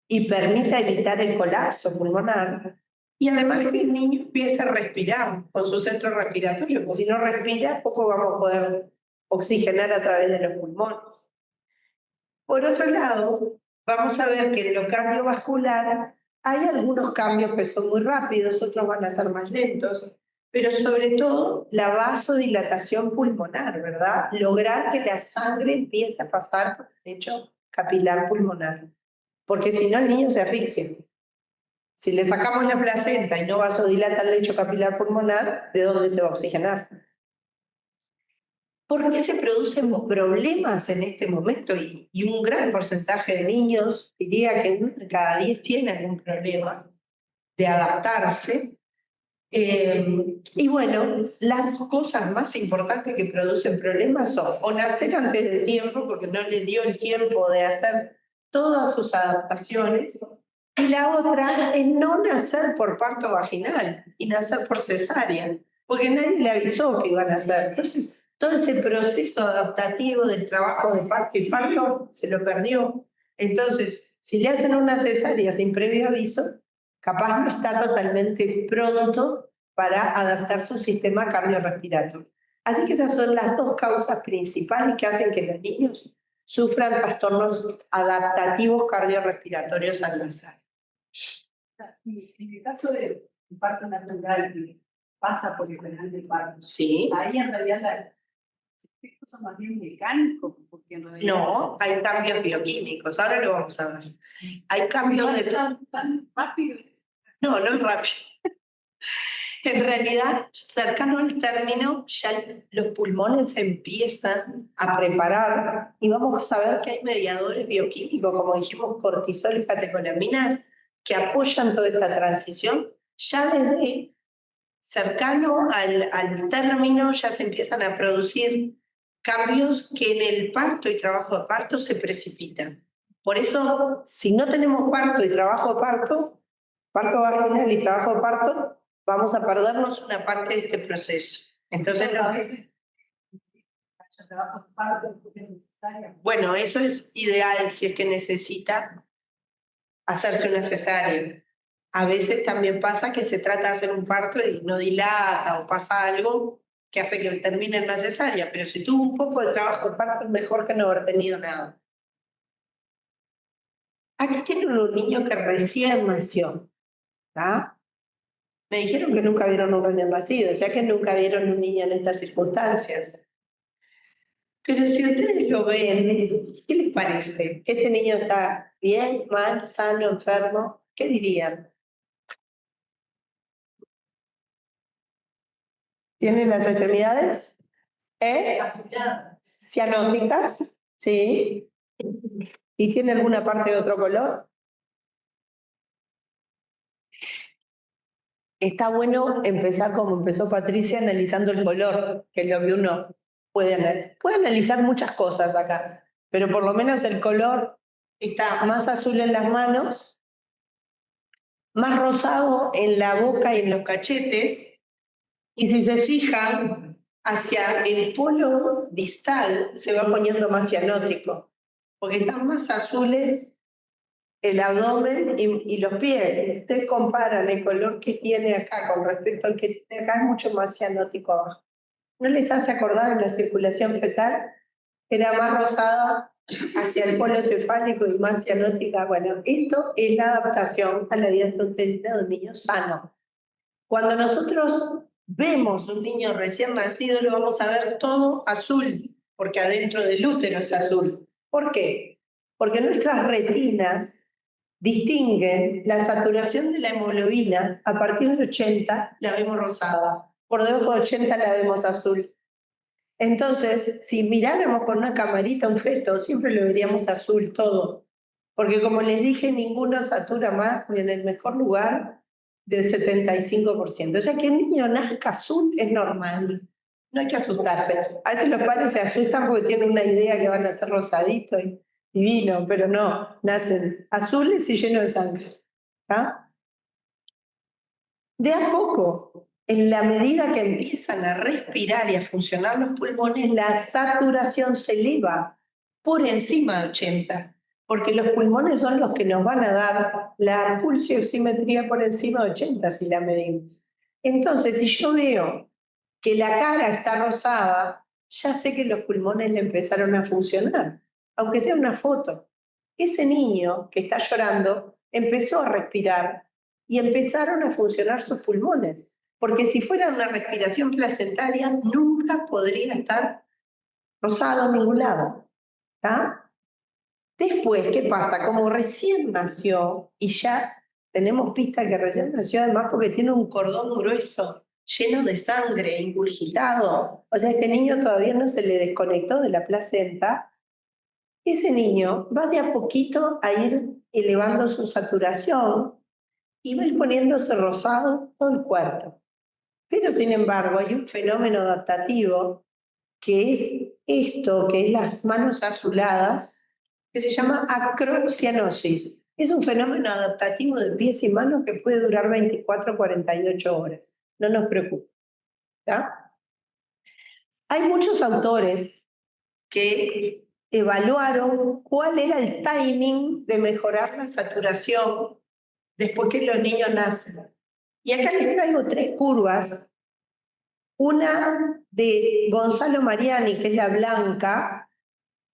y permita evitar el colapso pulmonar, y además que el niño empiece a respirar con su centro respiratorio, porque si no respira, poco vamos a poder oxigenar a través de los pulmones. Por otro lado, vamos a ver que en lo cardiovascular hay algunos cambios que son muy rápidos, otros van a ser más lentos, pero sobre todo la vasodilatación pulmonar, ¿verdad? Lograr que la sangre empiece a pasar por el lecho capilar pulmonar, porque si no el niño se asfixia. Si le sacamos la placenta y no vasodilata el lecho capilar pulmonar, ¿de dónde se va a oxigenar? ¿Por qué se producen problemas en este momento? Y un gran porcentaje de niños, diría que 1 de cada 10 tiene algún problema de adaptarse. Y bueno, las cosas más importantes que producen problemas son o nacer antes de tiempo, porque no le dio el tiempo de hacer todas sus adaptaciones, y la otra es no nacer por parto vaginal y nacer por cesárea, porque nadie le avisó que iba a nacer. Entonces, todo ese proceso adaptativo del trabajo de parto y parto se lo perdió. Entonces, si le hacen una cesárea sin previo aviso, capaz no está totalmente pronto para adaptar su sistema cardiorrespiratorio. Así que esas son las dos causas principales que hacen que los niños sufran trastornos adaptativos cardiorrespiratorios al nacer. Y en el caso del parto natural que pasa por el canal de parto, Sí. ahí en realidad los efectos son más bien mecánicos, porque en realidad No, hay cambios bioquímicos, ahora lo vamos a ver. Hay cambios de... tan rápido. No, no es rápido. En realidad, cercano al término, ya los pulmones se empiezan a preparar y vamos a ver que hay mediadores bioquímicos, como dijimos, cortisol y catecolaminas, que apoyan toda esta transición. Ya desde cercano al término ya se empiezan a producir cambios que en el parto y trabajo de parto se precipitan. Por eso, si no tenemos parto y trabajo de parto, parto vaginal y trabajo de parto, vamos a perdernos una parte de este proceso. Entonces, a veces trabajo de parto porque es necesaria. bueno, eso es ideal si es que necesita hacerse una cesárea. A veces también pasa que se trata de hacer un parto y no dilata o pasa algo que hace que termine en una cesárea, pero si tuvo un poco de trabajo de parto es mejor que no haber tenido nada. Aquí tienen un niño que recién nació, ¿tá? Me dijeron que nunca vieron un recién nacido, ya que nunca vieron un niño en estas circunstancias. Pero si ustedes lo ven, ¿qué les parece? ¿Este niño está bien, mal, sano, enfermo? ¿Qué dirían? Tiene las extremidades azulada. cianóticas, ¿sí? ¿Y tiene alguna parte de otro color? Está bueno empezar como empezó Patricia, analizando el color, que es lo que uno puede analizar muchas cosas acá, pero por lo menos el color está más azul en las manos, más rosado en la boca y en los cachetes, y si se fijan, hacia el polo distal se va poniendo más cianótico, porque están más azules el abdomen y los pies. Si ustedes comparan el color que tiene acá con respecto al que tiene acá, es mucho más cianótico abajo. ¿No les hace acordar en la circulación fetal? Era más rosada hacia el polo cefálico y más cianótica. Bueno, esto es la adaptación a la vida intrauterina de un niño sano. Cuando nosotros vemos un niño recién nacido, lo vamos a ver todo azul, porque adentro del útero es azul. ¿Por qué? Porque nuestras retinas distinguen la saturación de la hemoglobina a partir de 80, la vemos rosada. Por debajo de 80 la vemos azul. Entonces, si miráramos con una camarita un feto, siempre lo veríamos azul todo. Porque como les dije, ninguno satura más ni en el mejor lugar del 75%. O sea que un niño nazca azul es normal. No hay que asustarse. A veces los padres se asustan porque tienen una idea que van a ser rosadito y divino, pero no, nacen azules y llenos de sangre. ¿Ah? De a poco, en la medida que empiezan a respirar y a funcionar los pulmones, la saturación se eleva por encima de 80, porque los pulmones son los que nos van a dar la pulsioximetría por encima de 80 si la medimos. Entonces, si yo veo que la cara está rosada, ya sé que los pulmones le empezaron a funcionar, aunque sea una foto. Ese niño que está llorando empezó a respirar y empezaron a funcionar sus pulmones, porque si fuera una respiración placentaria, nunca podría estar rosado en ningún lado. ¿Tá? Después, ¿qué pasa? Como recién nació, y ya tenemos pista que recién nació además porque tiene un cordón grueso, lleno de sangre, ingurgitado, o sea, este niño todavía no se le desconectó de la placenta, ese niño va de a poquito a ir elevando su saturación y va a ir poniéndose rosado todo el cuerpo. Pero sin embargo hay un fenómeno adaptativo que es esto, que es las manos azuladas, que se llama acrocianosis. Es un fenómeno adaptativo de pies y manos que puede durar 24 a 48 horas. No nos preocupe. ¿Tá? Hay muchos autores que evaluaron cuál era el timing de mejorar la saturación después que los niños nacen. Y acá les traigo 3 curvas. Una de Gonzalo Mariani, que es la blanca,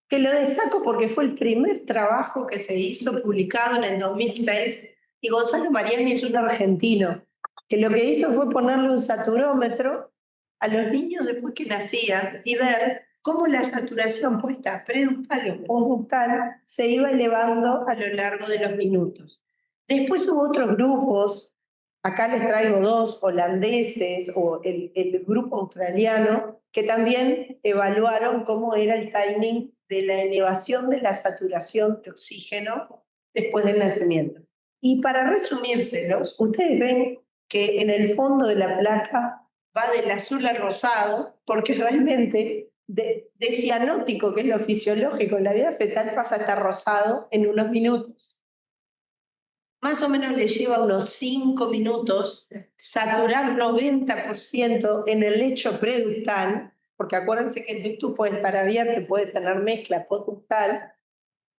que lo destaco porque fue el primer trabajo que se hizo publicado en el 2006, y Gonzalo Mariani es un argentino, que lo que hizo fue ponerle un saturómetro a los niños después que nacían y ver cómo la saturación puesta preductal o postductal se iba elevando a lo largo de los minutos. Después hubo otros grupos, acá les traigo 2 holandeses o el grupo australiano, que también evaluaron cómo era el timing de la elevación de la saturación de oxígeno después del nacimiento. Y para resumírselos, ustedes ven que en el fondo de la placa va del azul al rosado, porque realmente de cianótico, que es lo fisiológico en la vida fetal, pasa a estar rosado en unos minutos. Más o menos le lleva unos 5 minutos saturar 90% en el lecho preductal, porque acuérdense que el ductus puede estar abierto y puede tener mezcla postductal,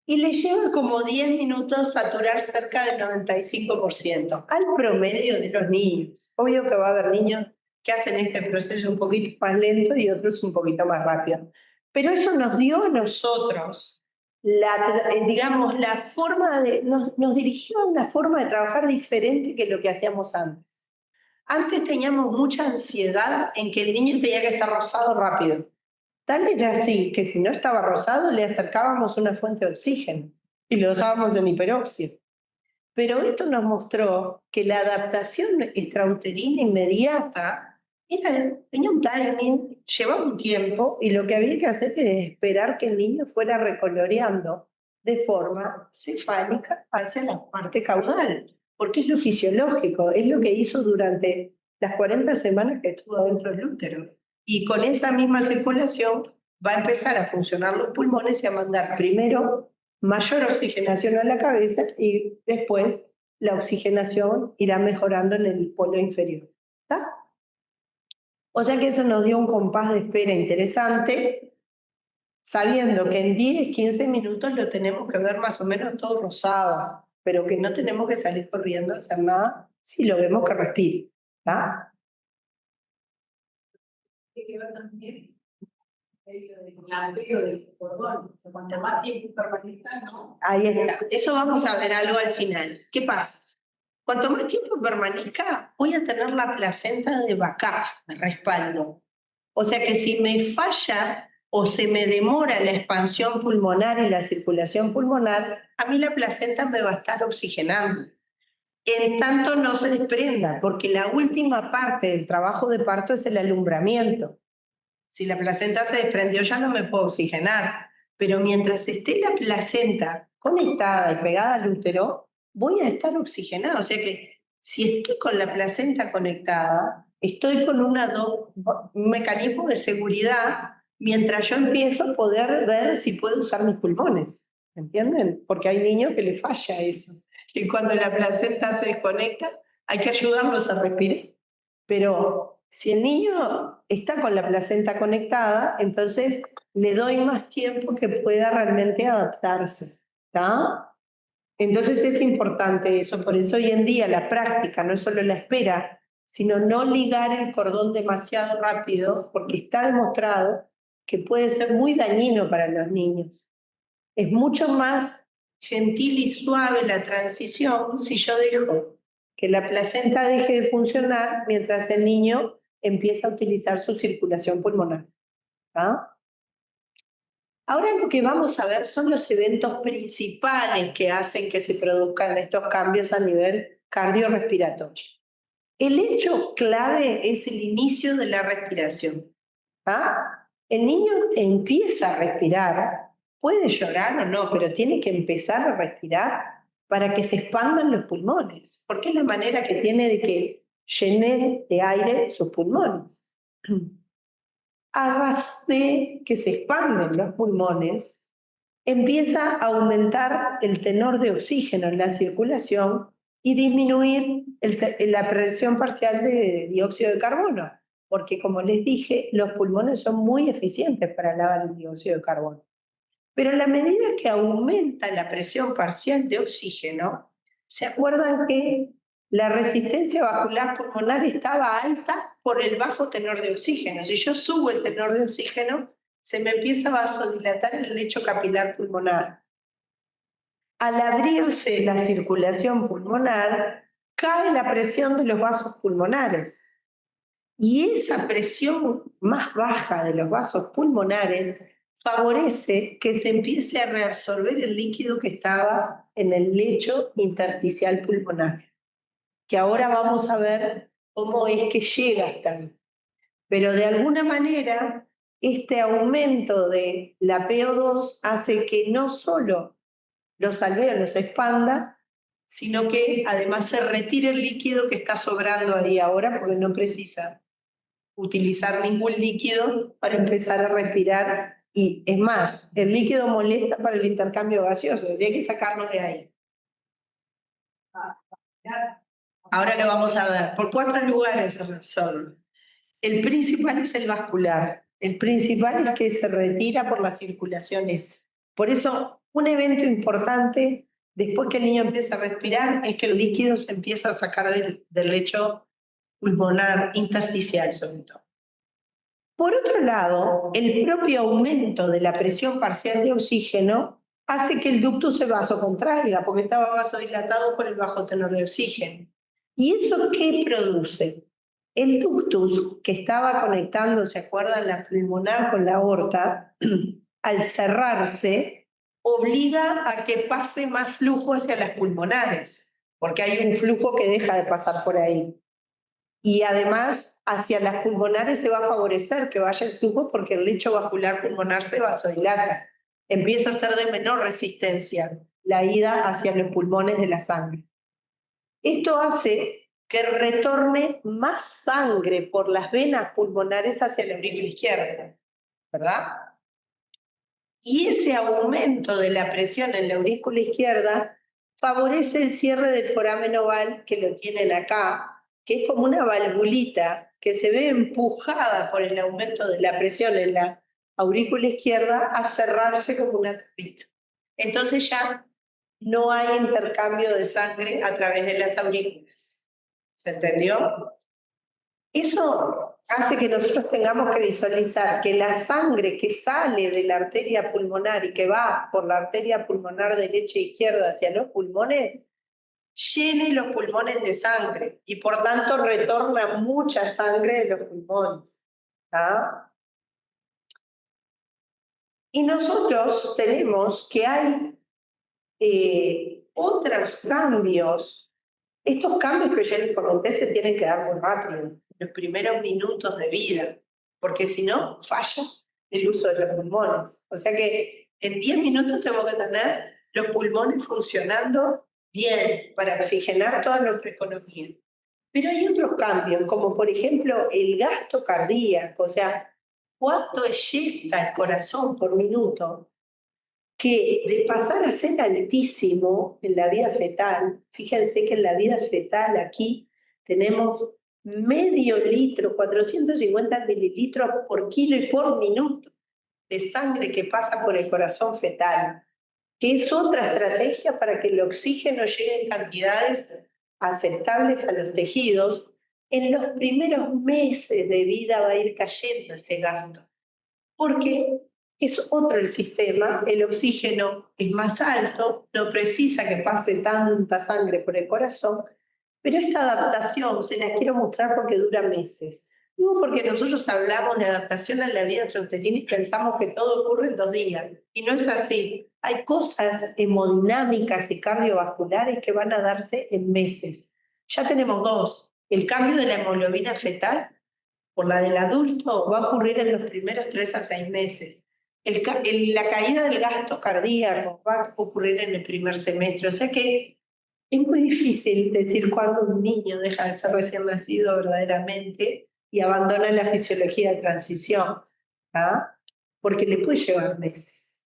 y le lleva como 10 minutos saturar cerca del 95%, al promedio de los niños. Obvio que va a haber niños que hacen este proceso un poquito más lento y otros un poquito más rápido. Pero eso nos dio a nosotros, digamos, la forma de, nos dirigió a una forma de trabajar diferente que lo que hacíamos antes. Antes teníamos mucha ansiedad en que el niño tenía que estar rosado rápido. Tal era así que si no estaba rosado le acercábamos una fuente de oxígeno y lo dejábamos en hiperoxia. Pero esto nos mostró que la adaptación extrauterina inmediata Tenía un timing, llevaba un tiempo y lo que había que hacer era esperar que el niño fuera recoloreando de forma cefálica hacia la parte caudal, porque es lo fisiológico, es lo que hizo durante las 40 semanas que estuvo dentro del útero. Y con esa misma circulación va a empezar a funcionar los pulmones y a mandar primero mayor oxigenación a la cabeza y después la oxigenación irá mejorando en el polo inferior. ¿Está? O sea que eso nos dio un compás de espera interesante, sabiendo que en 10, 15 minutos lo tenemos que ver más o menos todo rosado, pero que no tenemos que salir corriendo a hacer nada si lo vemos que respire. ¿Tá? Tiene que ver también el lampeo del cordón. Cuanto más tiempo permanezca, ¿no? Ahí está. Eso vamos a ver algo al final. ¿Qué pasa? Cuanto más tiempo permanezca, voy a tener la placenta de backup, de respaldo. O sea que si me falla o se me demora la expansión pulmonar y la circulación pulmonar, a mí la placenta me va a estar oxigenando. En tanto no se desprenda, porque la última parte del trabajo de parto es el alumbramiento. Si la placenta se desprendió ya no me puedo oxigenar, pero mientras esté la placenta conectada y pegada al útero, voy a estar oxigenada. O sea que si estoy con la placenta conectada, estoy con un mecanismo de seguridad mientras yo empiezo a poder ver si puedo usar mis pulmones. ¿Entienden? Porque hay niños que les falla eso. Y cuando la placenta se desconecta, hay que ayudarlos a respirar. Pero si el niño está con la placenta conectada, entonces le doy más tiempo que pueda realmente adaptarse. ¿Está? Entonces es importante eso, por eso hoy en día la práctica no es solo la espera, sino no ligar el cordón demasiado rápido, porque está demostrado que puede ser muy dañino para los niños. Es mucho más gentil y suave la transición si yo dejo que la placenta deje de funcionar mientras el niño empieza a utilizar su circulación pulmonar. ¿Ah? Ahora lo que vamos a ver son los eventos principales que hacen que se produzcan estos cambios a nivel cardiorrespiratorio. El hecho clave es el inicio de la respiración. ¿Ah? El niño empieza a respirar, puede llorar o no, pero tiene que empezar a respirar para que se expandan los pulmones, porque es la manera que tiene de que llenen de aire sus pulmones. A razón de que se expanden los pulmones, empieza a aumentar el tenor de oxígeno en la circulación y disminuir la presión parcial de dióxido de carbono, porque como les dije, los pulmones son muy eficientes para lavar el dióxido de carbono. Pero a la medida que aumenta la presión parcial de oxígeno, ¿se acuerdan que la resistencia vascular pulmonar estaba alta por el bajo tenor de oxígeno? Si yo subo el tenor de oxígeno, se me empieza a vasodilatar el lecho capilar pulmonar. Al abrirse la circulación pulmonar, cae la presión de los vasos pulmonares. Y esa presión más baja de los vasos pulmonares favorece que se empiece a reabsorber el líquido que estaba en el lecho intersticial pulmonar, que ahora vamos a ver cómo es que llega hasta ahí. Pero de alguna manera, este aumento de la PO2 hace que no solo los alvéolos se expanda, sino que además se retire el líquido que está sobrando ahí ahora, porque no precisa utilizar ningún líquido para empezar a respirar. Y es más, el líquido molesta para el intercambio gaseoso, así hay que sacarlo de ahí. Ahora lo vamos a ver. Por 4 lugares se reabsorbe. El principal es el vascular. El principal es que se retira por las circulaciones. Por eso, un evento importante después que el niño empieza a respirar es que el líquido se empieza a sacar del lecho pulmonar intersticial, sobre todo. Por otro lado, el propio aumento de la presión parcial de oxígeno hace que el ductus se vasocontraiga, porque estaba vasodilatado por el bajo tenor de oxígeno. ¿Y eso qué produce? El ductus, que estaba conectando, ¿se acuerdan?, la pulmonar con la aorta, al cerrarse, obliga a que pase más flujo hacia las pulmonares, porque hay un flujo que deja de pasar por ahí. Y además, hacia las pulmonares se va a favorecer que vaya el flujo porque el lecho vascular pulmonar se vasodilata. Empieza a ser de menor resistencia la ida hacia los pulmones de la sangre. Esto hace que retorne más sangre por las venas pulmonares hacia la aurícula izquierda, ¿verdad? Y ese aumento de la presión en la aurícula izquierda favorece el cierre del foramen oval, que lo tienen acá, que es como una valvulita que se ve empujada por el aumento de la presión en la aurícula izquierda a cerrarse como una tapita. Entonces ya no hay intercambio de sangre a través de las aurículas. ¿Se entendió? Eso hace que nosotros tengamos que visualizar que la sangre que sale de la arteria pulmonar y que va por la arteria pulmonar derecha e izquierda hacia los pulmones, llene los pulmones de sangre y por tanto retorna mucha sangre de los pulmones. ¿Ah? Y nosotros tenemos que hay otros cambios. Estos cambios que yo les comenté se tienen que dar muy rápido, en los primeros minutos de vida, porque si no, falla el uso de los pulmones. O sea que en 10 minutos tengo que tener los pulmones funcionando bien para oxigenar toda nuestra economía. Pero hay otros cambios, como por ejemplo el gasto cardíaco, o sea, cuánto eyecta el corazón por minuto, que de pasar a ser altísimo en la vida fetal, fíjense que en la vida fetal aquí tenemos medio litro, 450 mililitros por kilo y por minuto de sangre que pasa por el corazón fetal, que es otra estrategia para que el oxígeno llegue en cantidades aceptables a los tejidos. En los primeros meses de vida va a ir cayendo ese gasto, porque es otro el sistema, el oxígeno es más alto, no precisa que pase tanta sangre por el corazón, pero esta adaptación se las quiero mostrar porque dura meses. Digo porque nosotros hablamos de adaptación a la vida intrauterina y pensamos que todo ocurre en 2 días, y no es así. Hay cosas hemodinámicas y cardiovasculares que van a darse en meses. Ya tenemos 2, el cambio de la hemoglobina fetal por la del adulto va a ocurrir en los primeros 3 a 6 meses. La caída del gasto cardíaco va a ocurrir en el primer semestre. O sea que es muy difícil decir cuándo un niño deja de ser recién nacido verdaderamente y abandona la fisiología de transición, ¿ah? Porque le puede llevar meses.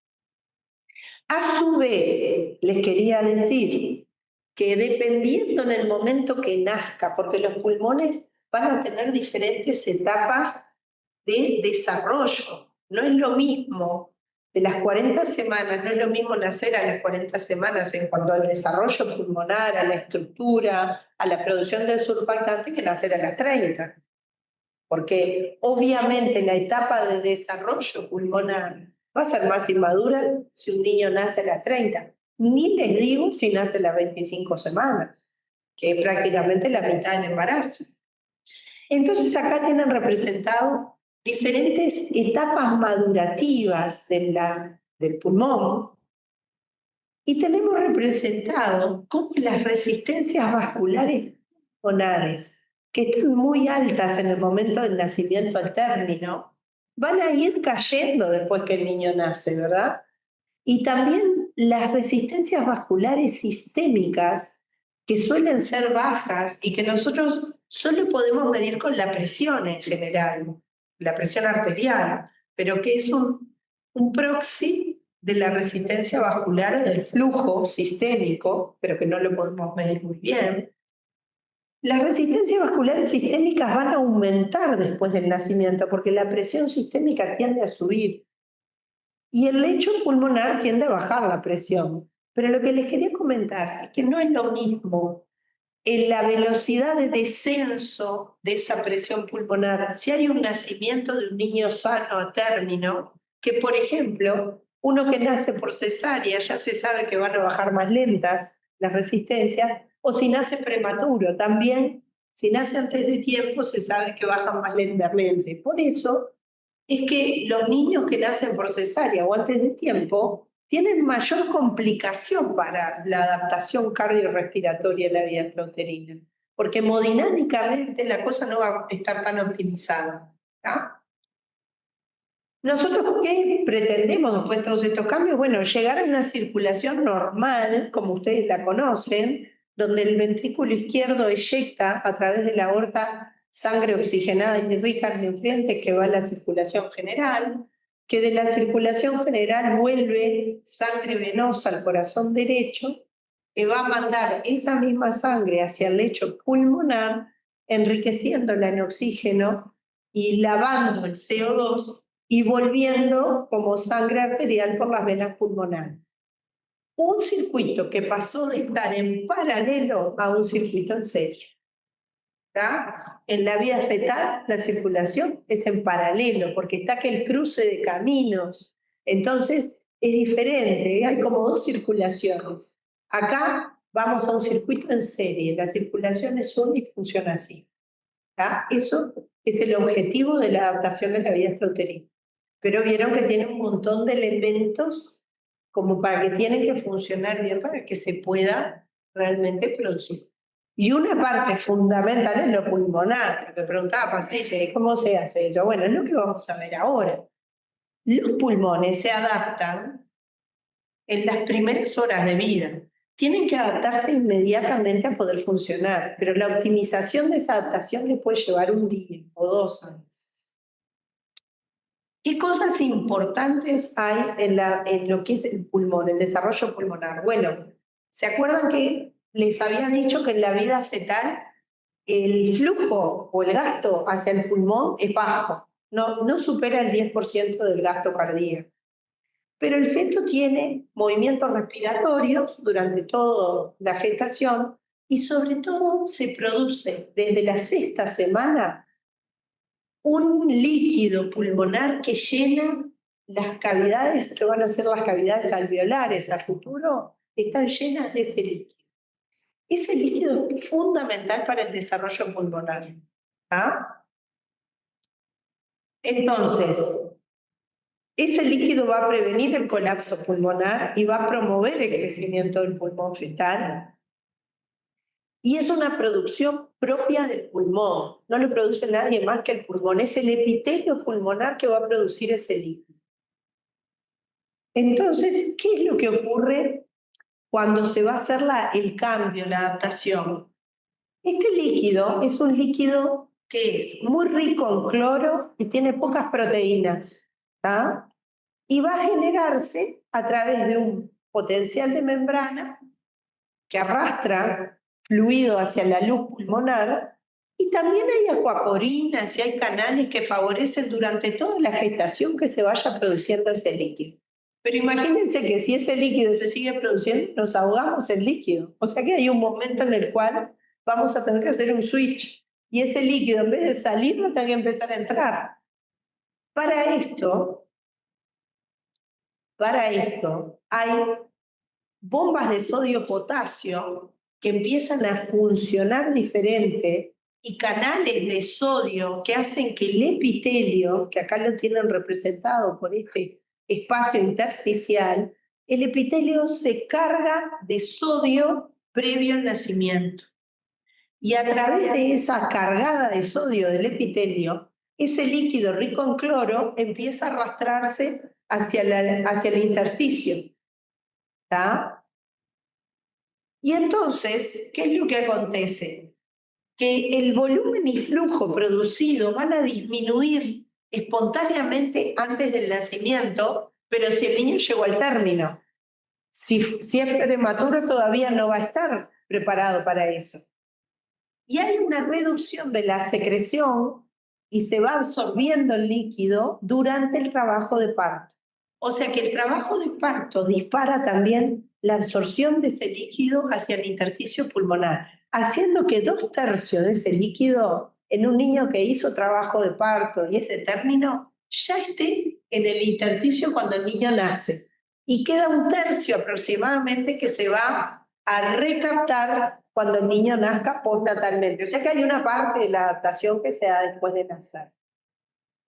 A su vez, les quería decir que dependiendo en el momento que nazca, porque los pulmones van a tener diferentes etapas de desarrollo. No es lo mismo de las 40 semanas, no es lo mismo nacer a las 40 semanas en cuanto al desarrollo pulmonar, a la estructura, a la producción del surfactante, que nacer a las 30. Porque obviamente la etapa de desarrollo pulmonar va a ser más inmadura si un niño nace a las 30. Ni les digo si nace a las 25 semanas, que es prácticamente la mitad del embarazo. Entonces acá tienen representado diferentes etapas madurativas del pulmón y tenemos representado cómo las resistencias vasculares pulmonares, que están muy altas en el momento del nacimiento al término, van a ir cayendo después que el niño nace, ¿verdad? Y también las resistencias vasculares sistémicas, que suelen ser bajas y que nosotros solo podemos medir con la presión en general, la presión arterial, pero que es un proxy de la resistencia vascular o del flujo sistémico, pero que no lo podemos medir muy bien. Las resistencias vasculares sistémicas van a aumentar después del nacimiento porque la presión sistémica tiende a subir y el lecho pulmonar tiende a bajar la presión. Pero lo que les quería comentar es que no es lo mismo en la velocidad de descenso de esa presión pulmonar si hay un nacimiento de un niño sano a término, que por ejemplo, uno que nace por cesárea ya se sabe que van a bajar más lentas las resistencias, o si nace prematuro también, si nace antes de tiempo se sabe que bajan más lentamente. Por eso es que los niños que nacen por cesárea o antes de tiempo tienen mayor complicación para la adaptación cardiorrespiratoria en la vida intrauterina, porque hemodinámicamente la cosa no va a estar tan optimizada. ¿Tá? ¿Nosotros qué pretendemos después de todos estos cambios? Bueno, llegar a una circulación normal, como ustedes la conocen, donde el ventrículo izquierdo eyecta a través de la aorta sangre oxigenada y rica en nutrientes que va a la circulación general, que de la circulación general vuelve sangre venosa al corazón derecho, que va a mandar esa misma sangre hacia el lecho pulmonar, enriqueciéndola en oxígeno y lavando el CO2 y volviendo como sangre arterial por las venas pulmonares. Un circuito que pasó de estar en paralelo a un circuito en serie. ¿Tá? En la vida fetal la circulación es en paralelo, porque está aquel cruce de caminos. Entonces es diferente, hay como dos circulaciones. Acá vamos a un circuito en serie, la circulación es una y funciona así. ¿Tá? Eso es el objetivo de la adaptación de la vida extrauterina. Pero vieron que tiene un montón de elementos como para que tienen que funcionar bien para que se pueda realmente producir. Y una parte fundamental es lo pulmonar, lo que preguntaba Patricia, ¿y cómo se hace eso? Bueno, es lo que vamos a ver ahora. Los pulmones se adaptan en las primeras horas de vida. Tienen que adaptarse inmediatamente a poder funcionar, pero la optimización de esa adaptación le puede llevar un día o 2 meses. ¿Qué cosas importantes hay en lo que es el pulmón, el desarrollo pulmonar? Bueno, ¿se acuerdan que les había dicho que en la vida fetal el flujo o el gasto hacia el pulmón es bajo? No supera el 10% del gasto cardíaco. Pero el feto tiene movimientos respiratorios durante toda la gestación y sobre todo se produce desde la 6ª semana un líquido pulmonar que llena las cavidades, que van a ser las cavidades alveolares a futuro, están llenas de ese líquido. Ese líquido es fundamental para el desarrollo pulmonar. ¿Ah? Entonces, ese líquido va a prevenir el colapso pulmonar y va a promover el crecimiento del pulmón fetal. Y es una producción propia del pulmón. No lo produce nadie más que el pulmón. Es el epitelio pulmonar que va a producir ese líquido. Entonces, ¿qué es lo que ocurre cuando se va a hacer el cambio, la adaptación? Este líquido es un líquido que es muy rico en cloro y tiene pocas proteínas. ¿Tá? Y va a generarse a través de un potencial de membrana que arrastra fluido hacia la luz pulmonar, y también hay acuaporinas y hay canales que favorecen durante toda la gestación que se vaya produciendo ese líquido. Pero imagínense que si ese líquido se sigue produciendo, nos ahogamos el líquido. O sea que hay un momento en el cual vamos a tener que hacer un switch, y ese líquido en vez de salir va a tener que empezar a entrar. Para esto hay bombas de sodio-potasio que empiezan a funcionar diferente y canales de sodio que hacen que el epitelio, que acá lo tienen representado por este espacio intersticial, el epitelio se carga de sodio previo al nacimiento. Y a través de esa cargada de sodio del epitelio, ese líquido rico en cloro empieza a arrastrarse hacia el intersticio. ¿Tá? Y entonces, ¿qué es lo que acontece? Que el volumen y flujo producido van a disminuir espontáneamente antes del nacimiento, pero si el niño llegó al término. Si es prematuro, todavía no va a estar preparado para eso. Y hay una reducción de la secreción y se va absorbiendo el líquido durante el trabajo de parto. O sea que el trabajo de parto dispara también la absorción de ese líquido hacia el intersticio pulmonar, haciendo que 2/3 de ese líquido en un niño que hizo trabajo de parto y es de término, ya esté en el intersticio cuando el niño nace. Y queda 1/3 aproximadamente que se va a recaptar cuando el niño nazca postnatalmente. O sea que hay una parte de la adaptación que se da después de nacer.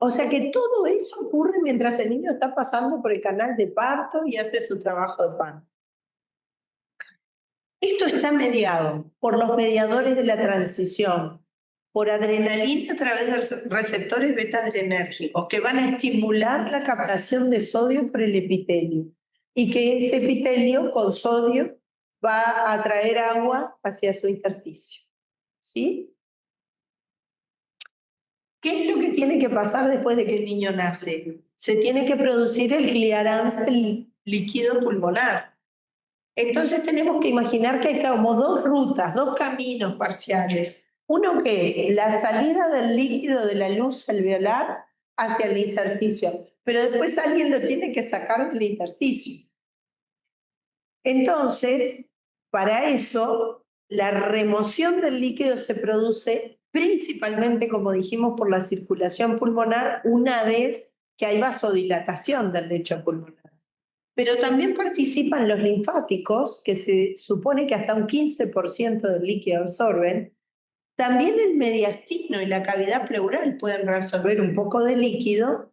O sea que todo eso ocurre mientras el niño está pasando por el canal de parto y hace su trabajo de parto. Esto está mediado por los mediadores de la transición, por adrenalina a través de receptores beta-adrenérgicos que van a estimular la captación de sodio por el epitelio y que ese epitelio con sodio va a atraer agua hacia su intersticio. ¿Sí? ¿Qué es lo que tiene que pasar después de que el niño nace? Se tiene que producir el clearance del líquido pulmonar. Entonces tenemos que imaginar que hay como dos rutas, dos caminos parciales. Uno que es la salida del líquido de la luz alveolar hacia el intersticio, pero después alguien lo tiene que sacar del intersticio. Entonces, para eso, la remoción del líquido se produce principalmente, como dijimos, por la circulación pulmonar una vez que hay vasodilatación del lecho pulmonar. Pero también participan los linfáticos, que se supone que hasta un 15% del líquido absorben. También el mediastino y la cavidad pleural pueden reabsorber un poco de líquido.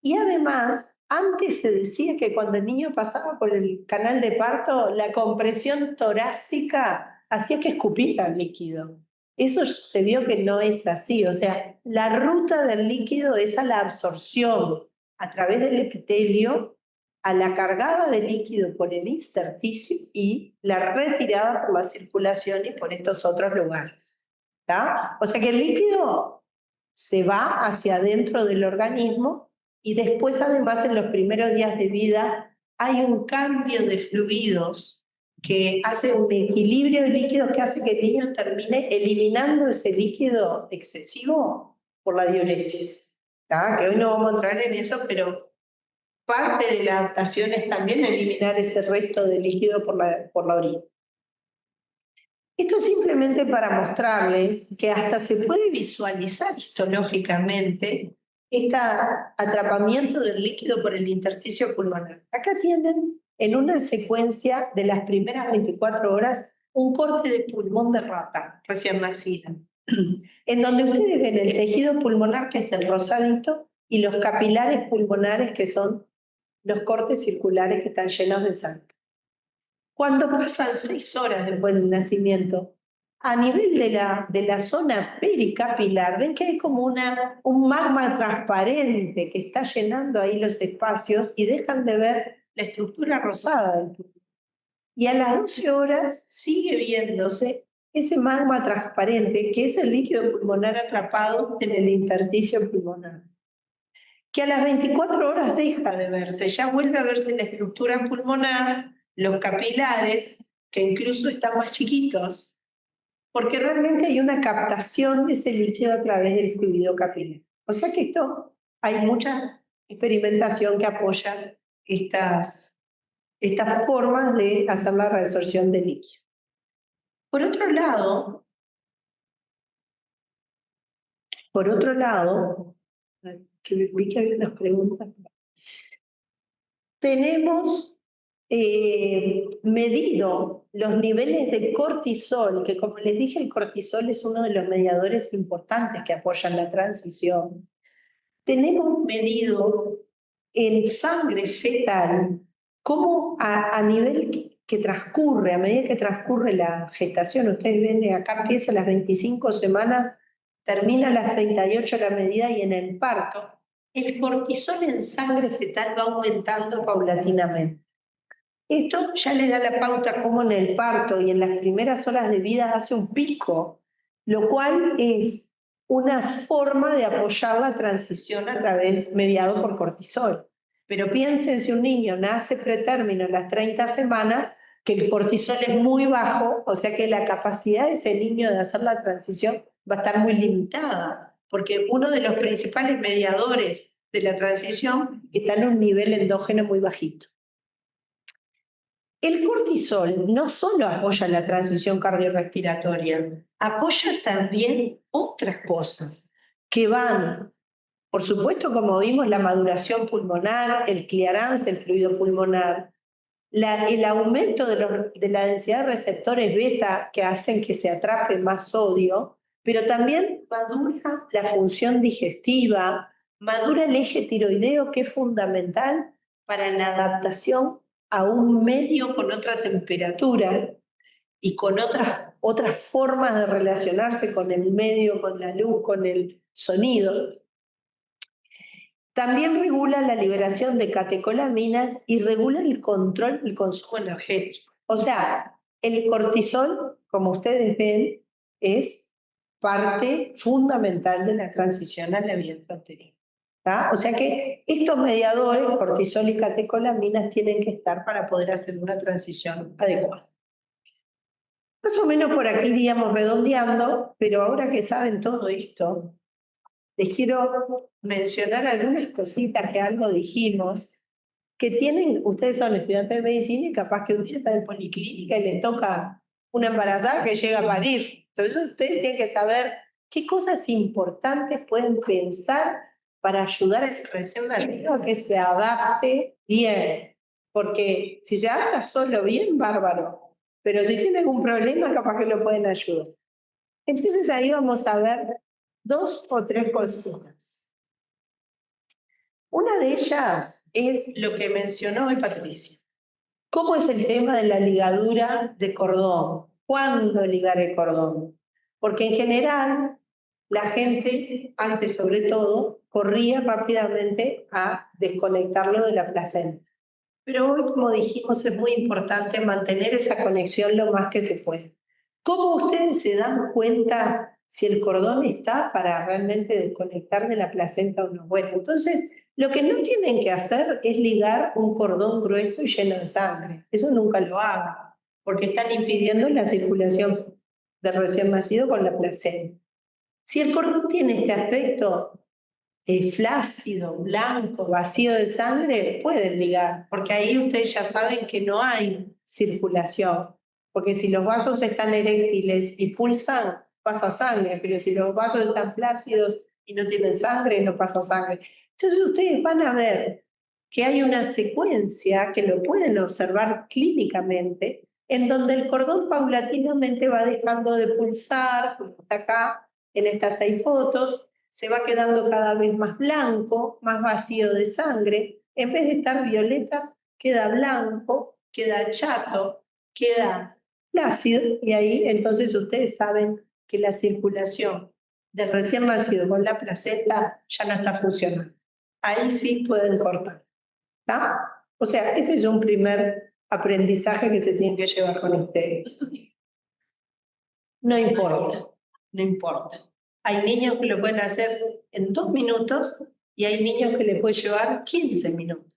Y además, antes se decía que cuando el niño pasaba por el canal de parto, la compresión torácica hacía que escupiera el líquido. Eso se vio que no es así. O sea, la ruta del líquido es a la absorción a través del epitelio, a la cargada de líquido por el intersticio y la retirada por la circulación y por estos otros lugares. ¿Tá? O sea que el líquido se va hacia adentro del organismo y después además en los primeros días de vida hay un cambio de fluidos que hace un equilibrio de líquidos que hace que el niño termine eliminando ese líquido excesivo por la diuresis. ¿Tá? Que hoy no vamos a entrar en eso, pero parte de la adaptación es también eliminar ese resto de líquido por la orina. Esto simplemente para mostrarles que hasta se puede visualizar histológicamente este atrapamiento del líquido por el intersticio pulmonar. Acá tienen en una secuencia de las primeras 24 horas un corte de pulmón de rata recién nacida, en donde ustedes ven el tejido pulmonar, que es el rosadito, y los capilares pulmonares, que son los cortes circulares que están llenos de sangre. Cuando pasan 6 horas después del nacimiento, a nivel de la zona pericapilar, ven que hay como un magma transparente que está llenando ahí los espacios y dejan de ver la estructura rosada del pulmón. Y a las 12 horas sigue viéndose ese magma transparente, que es el líquido pulmonar atrapado en el intersticio pulmonar, que a las 24 horas deja de verse, ya vuelve a verse la estructura pulmonar, los capilares, que incluso están más chiquitos, porque realmente hay una captación de ese líquido a través del fluido capilar. O sea que hay mucha experimentación que apoya estas formas de hacer la reabsorción del líquido. Por otro lado, que vi que había unas preguntas. Tenemos medido los niveles de cortisol, que como les dije, el cortisol es uno de los mediadores importantes que apoyan la transición. Tenemos medido en sangre fetal cómo a nivel que transcurre, a medida que transcurre la gestación, ustedes ven acá empieza a las 25 semanas, termina a las 38 la medida y en el parto, el cortisol en sangre fetal va aumentando paulatinamente. Esto ya les da la pauta cómo en el parto y en las primeras horas de vida hace un pico, lo cual es una forma de apoyar la transición a través mediado por cortisol. Pero piensen si un niño nace pretérmino en las 30 semanas, que el cortisol es muy bajo, o sea que la capacidad de ese niño de hacer la transición va a estar muy limitada, porque uno de los principales mediadores de la transición está en un nivel endógeno muy bajito. El cortisol no solo apoya la transición cardiorrespiratoria, apoya también otras cosas que van, por supuesto, como vimos, la maduración pulmonar, el clearance del fluido pulmonar, el aumento de la densidad de receptores beta que hacen que se atrape más sodio, pero también madura la función digestiva, madura el eje tiroideo, que es fundamental para la adaptación a un medio con otra temperatura. y con otras formas de relacionarse con el medio, con la luz, con el sonido. También regula la liberación de catecolaminas y regula el control del consumo energético. O sea, el cortisol, como ustedes ven, es parte fundamental de la transición a la vida intrauterina. O sea que estos mediadores, cortisol y catecolaminas, tienen que estar para poder hacer una transición adecuada. Más o menos por aquí iríamos redondeando, pero ahora que saben todo esto, les quiero mencionar algunas cositas que algo dijimos, que tienen, ustedes son estudiantes de medicina y capaz que un día están en policlínica y les toca una embarazada que llega a parir. Entonces ustedes tienen que saber qué cosas importantes pueden pensar para ayudar a ese recién nacido a que se adapte bien. Porque si se adapta solo bien, bárbaro. Pero si tiene algún problema, capaz que lo pueden ayudar. Entonces ahí vamos a ver 2 o 3 cositas. Una de ellas es lo que mencionó hoy Patricia. ¿Cómo es el tema de la ligadura de cordón? ¿Cuándo ligar el cordón? Porque en general la gente, antes sobre todo, corría rápidamente a desconectarlo de la placenta. Pero hoy, como dijimos, es muy importante mantener esa conexión lo más que se puede. ¿Cómo ustedes se dan cuenta si el cordón está para realmente desconectar de la placenta o no? Bueno, entonces lo que no tienen que hacer es ligar un cordón grueso y lleno de sangre. Eso nunca lo hagan, porque están impidiendo la circulación del recién nacido con la placenta. Si el cordón tiene este aspecto flácido, blanco, vacío de sangre, pueden ligar, porque ahí ustedes ya saben que no hay circulación, porque si los vasos están eréctiles y pulsan, pasa sangre, pero si los vasos están flácidos y no tienen sangre, no pasa sangre. Entonces ustedes van a ver que hay una secuencia que lo pueden observar clínicamente, en donde el cordón paulatinamente va dejando de pulsar, como está acá en estas 6 fotos, se va quedando cada vez más blanco, más vacío de sangre. En vez de estar violeta, queda blanco, queda chato, queda plácido, y ahí entonces ustedes saben que la circulación del recién nacido con la placenta ya no está funcionando. Ahí sí pueden cortar. ¿Está? O sea, ese es un primer aprendizaje que se tiene que llevar con ustedes. No importa, no importa. Hay niños que lo pueden hacer en 2 minutos y hay niños que les puede llevar 15 minutos.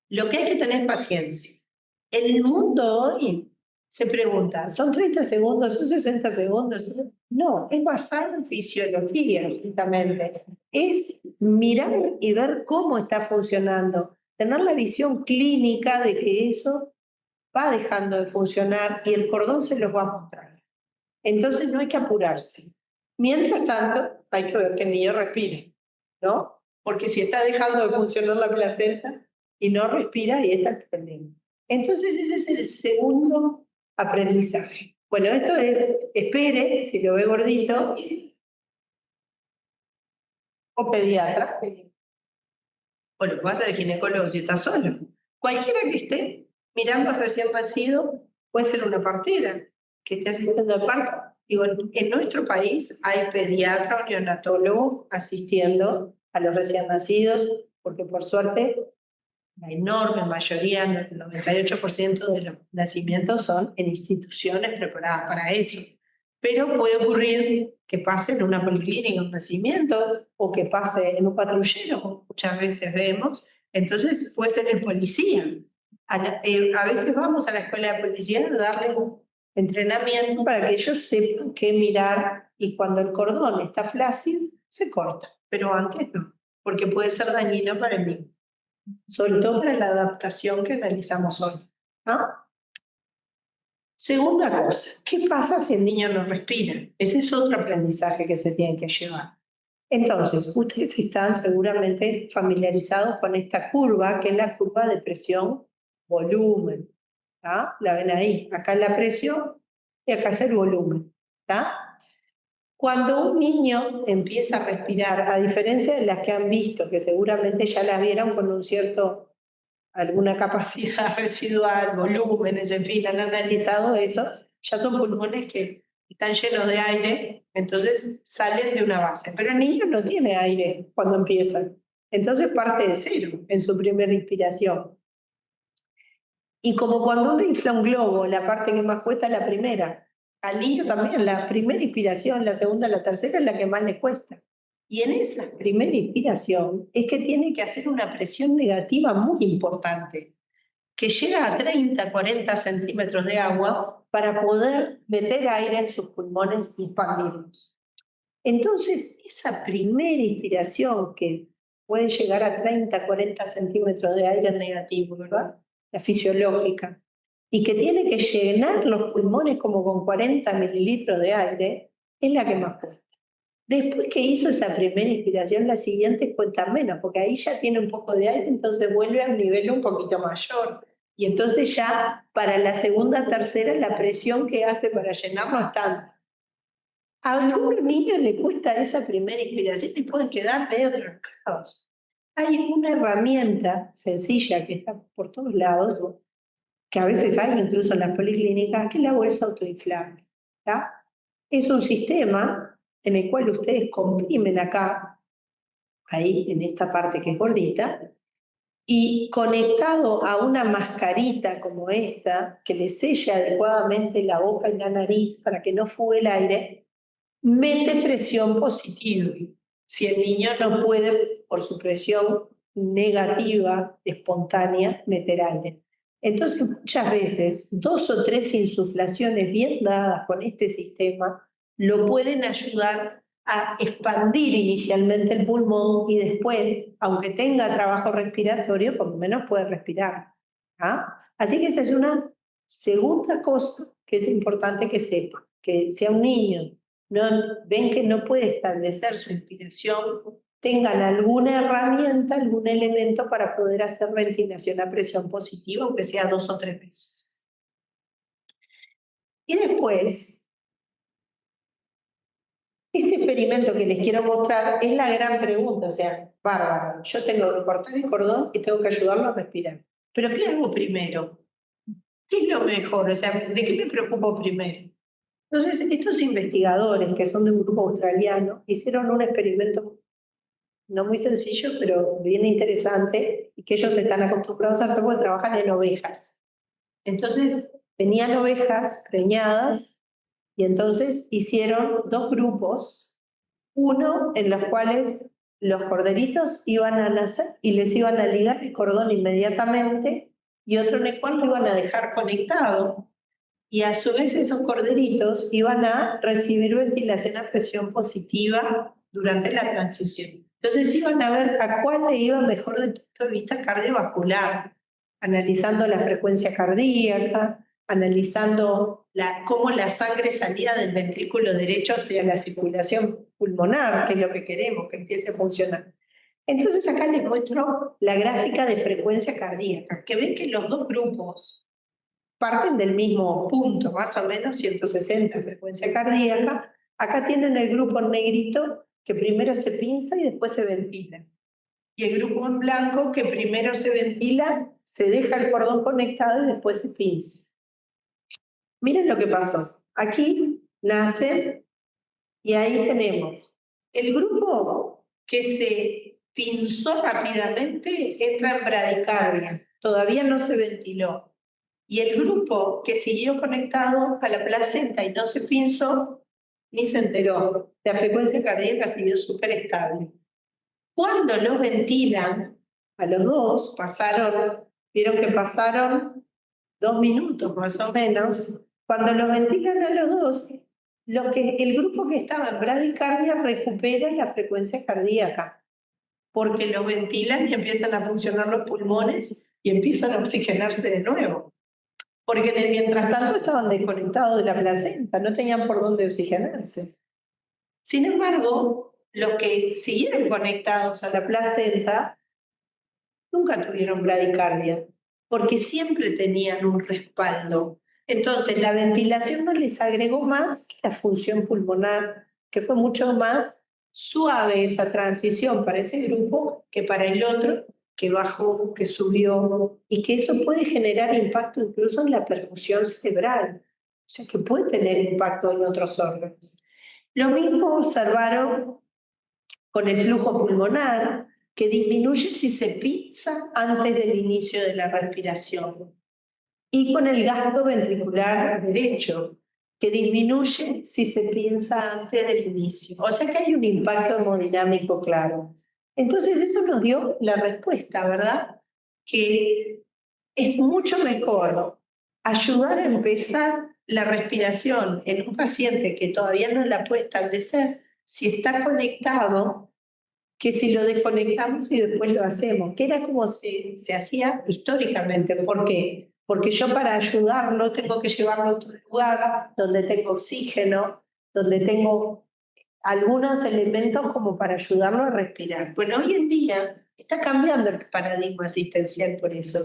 Lo que hay que tener es paciencia. El mundo hoy se pregunta, ¿son 30 segundos, son 60 segundos? No, es basado en fisiología, justamente. Es mirar y ver cómo está funcionando, tener la visión clínica de que eso va dejando de funcionar y el cordón se los va a mostrar. Entonces no hay que apurarse. Mientras tanto, hay que ver que el niño respire, ¿no? Porque si está dejando de funcionar la placenta y no respira, ahí está el problema. Entonces ese es el segundo aprendizaje. Bueno, esto es, espere, si lo ve gordito, o pediatra, o lo que pasa el ginecólogo si está solo. Cualquiera que esté mirando al recién nacido, puede ser una partera que esté asistiendo al parto. Digo, en nuestro país hay pediatra o neonatólogo asistiendo a los recién nacidos, porque por suerte la enorme mayoría, el 98% de los nacimientos son en instituciones preparadas para eso. Pero puede ocurrir que pase en una policlínica un nacimiento o que pase en un patrullero, como muchas veces vemos. Entonces puede ser el policía. A veces vamos a la escuela de policía a darles un entrenamiento para que ellos sepan qué mirar y cuando el cordón está flácido, se corta. Pero antes no, porque puede ser dañino para el niño. Sobre todo para la adaptación que analizamos hoy. ¿No? Segunda cosa, ¿qué pasa si el niño no respira? Ese es otro aprendizaje que se tiene que llevar. Entonces, ustedes están seguramente familiarizados con esta curva, que es la curva de presión-volumen. La ven ahí, acá es la presión y acá es el volumen. Cuando un niño empieza a respirar, a diferencia de las que han visto, que seguramente ya las vieron con un cierto, alguna capacidad residual, volúmenes, en fin, han analizado eso, ya son pulmones que están llenos de aire, entonces salen de una base. Pero el niño no tiene aire cuando empiezan, entonces parte de cero en su primera inspiración. Y como cuando uno infla un globo, la parte que más cuesta es la primera. Al niño también, la primera inspiración, la segunda, la tercera es la que más le cuesta. Y en esa primera inspiración es que tiene que hacer una presión negativa muy importante, que llega a 30, 40 centímetros de agua para poder meter aire en sus pulmones y expandirlos. Entonces, esa primera inspiración que puede llegar a 30, 40 centímetros de aire negativo, ¿verdad? La fisiológica, y que tiene que llenar los pulmones como con 40 mililitros de aire, es la que más cuesta. Después que hizo esa primera inspiración, la siguiente cuenta menos, porque ahí ya tiene un poco de aire, entonces vuelve a un nivel un poquito mayor. Y entonces ya para la segunda, tercera, la presión que hace para llenar no es tanta. A algunos niños les cuesta esa primera inspiración y pueden quedar medio trancados. Hay una herramienta sencilla que está por todos lados, que a veces hay incluso en las policlínicas, que es la bolsa autoinflable. ¿Tá? Es un sistema en el cual ustedes comprimen acá, ahí en esta parte que es gordita, y conectado a una mascarita como esta, que le sella adecuadamente la boca y la nariz para que no fugue el aire, mete presión positiva. Si el niño no puede, por su presión negativa, espontánea, meter aire. Entonces, muchas veces, 2 o 3 insuflaciones bien dadas con este sistema lo pueden ayudar a expandir inicialmente el pulmón y después, aunque tenga trabajo respiratorio, por lo menos puede respirar. ¿Ah? Así que esa es una segunda cosa que es importante que sepa, que sea un niño ven que no puede establecer su inspiración, tengan alguna herramienta, algún elemento para poder hacer ventilación a presión positiva, aunque sea 2 o 3 veces. Y después, este experimento que les quiero mostrar es la gran pregunta, o sea, bárbaro, yo tengo que cortar el cordón y tengo que ayudarlo a respirar. ¿Pero qué hago primero? ¿Qué es lo mejor? O sea, ¿de qué me preocupo primero? Entonces, estos investigadores, que son de un grupo australiano, hicieron un experimento no muy sencillo, pero bien interesante, y que ellos están acostumbrados a hacer porque trabajan en ovejas. Entonces, tenían ovejas preñadas, y entonces hicieron 2 grupos, uno en los cuales los corderitos iban a nacer y les iban a ligar el cordón inmediatamente, y otro en el cual lo iban a dejar conectado. Y a su vez esos corderitos iban a recibir ventilación a presión positiva durante la transición. Entonces iban a ver a cuál le iba mejor desde el punto de vista cardiovascular, analizando la frecuencia cardíaca, analizando cómo la sangre salía del ventrículo derecho hacia la circulación pulmonar, que es lo que queremos, que empiece a funcionar. Entonces acá les muestro la gráfica de frecuencia cardíaca, que ven que los 2 grupos parten del mismo punto, más o menos 160 frecuencia cardíaca. Acá tienen el grupo en negrito, que primero se pinza y después se ventila. Y el grupo en blanco, que primero se ventila, se deja el cordón conectado y después se pinza. Miren lo que pasó. Aquí nace y ahí tenemos el grupo que se pinzó rápidamente, entra en bradicardia. Todavía no se ventiló. Y el grupo que siguió conectado a la placenta y no se pinzó, ni se enteró. La frecuencia cardíaca siguió súper estable. Cuando los ventilan, a los 2 vieron que pasaron 2 minutos más o menos. Cuando los ventilan a los 2, el grupo que estaba en bradicardia recupera la frecuencia cardíaca, porque los ventilan y empiezan a funcionar los pulmones y empiezan a oxigenarse de nuevo. Porque mientras tanto estaban desconectados de la placenta, no tenían por dónde oxigenarse. Sin embargo, los que siguieron conectados a la placenta nunca tuvieron bradicardia, porque siempre tenían un respaldo. Entonces, la ventilación no les agregó más que la función pulmonar, que fue mucho más suave esa transición para ese grupo que para el otro, que bajó, que subió, y que eso puede generar impacto incluso en la perfusión cerebral. O sea que puede tener impacto en otros órganos. Lo mismo observaron con el flujo pulmonar, que disminuye si se pinza antes del inicio de la respiración. Y con el gasto ventricular derecho, que disminuye si se pinza antes del inicio. O sea que hay un impacto hemodinámico claro. Entonces eso nos dio la respuesta, ¿verdad? Que es mucho mejor ayudar a empezar la respiración en un paciente que todavía no la puede establecer si está conectado, que si lo desconectamos y después lo hacemos, que era como se hacía históricamente. ¿Por qué? Porque yo para ayudarlo tengo que llevarlo a otro lugar donde tengo oxígeno, donde tengo algunos elementos como para ayudarlo a respirar. Bueno, hoy en día está cambiando el paradigma asistencial por eso.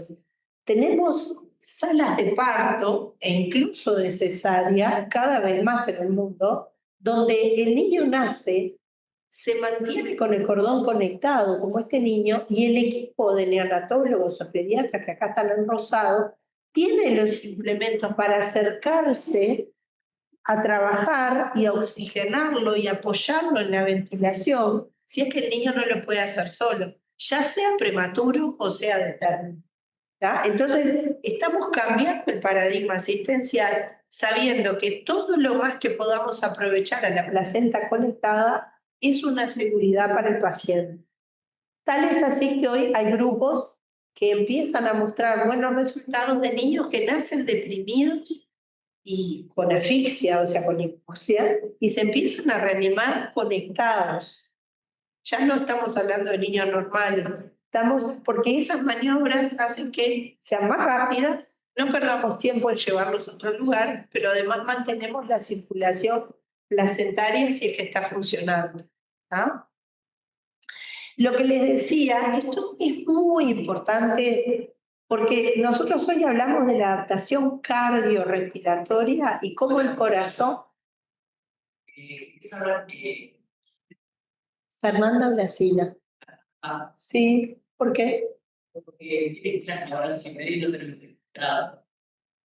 Tenemos salas de parto e incluso de cesárea cada vez más en el mundo, donde el niño nace, se mantiene con el cordón conectado, como este niño, y el equipo de neonatólogos o pediatras, que acá están en rosado, tiene los implementos para acercarse a trabajar y a oxigenarlo y apoyarlo en la ventilación, si es que el niño no lo puede hacer solo, ya sea prematuro o sea de término. Entonces, estamos cambiando el paradigma asistencial sabiendo que todo lo más que podamos aprovechar a la placenta conectada es una seguridad para el paciente. Tal es así que hoy hay grupos que empiezan a mostrar buenos resultados de niños que nacen deprimidos y con asfixia, o sea, con hipoxia, y se empiezan a reanimar conectados. Ya no estamos hablando de niños normales, porque esas maniobras hacen que sean más rápidas, no perdamos tiempo en llevarlos a otro lugar, pero además mantenemos la circulación placentaria si es que está funcionando. Lo que les decía, esto es muy importante porque nosotros hoy hablamos de la adaptación cardiorrespiratoria y cómo el corazón... Fernanda Blasila. Sí, ¿por qué? Porque tiene clase ahora siempre y no termina.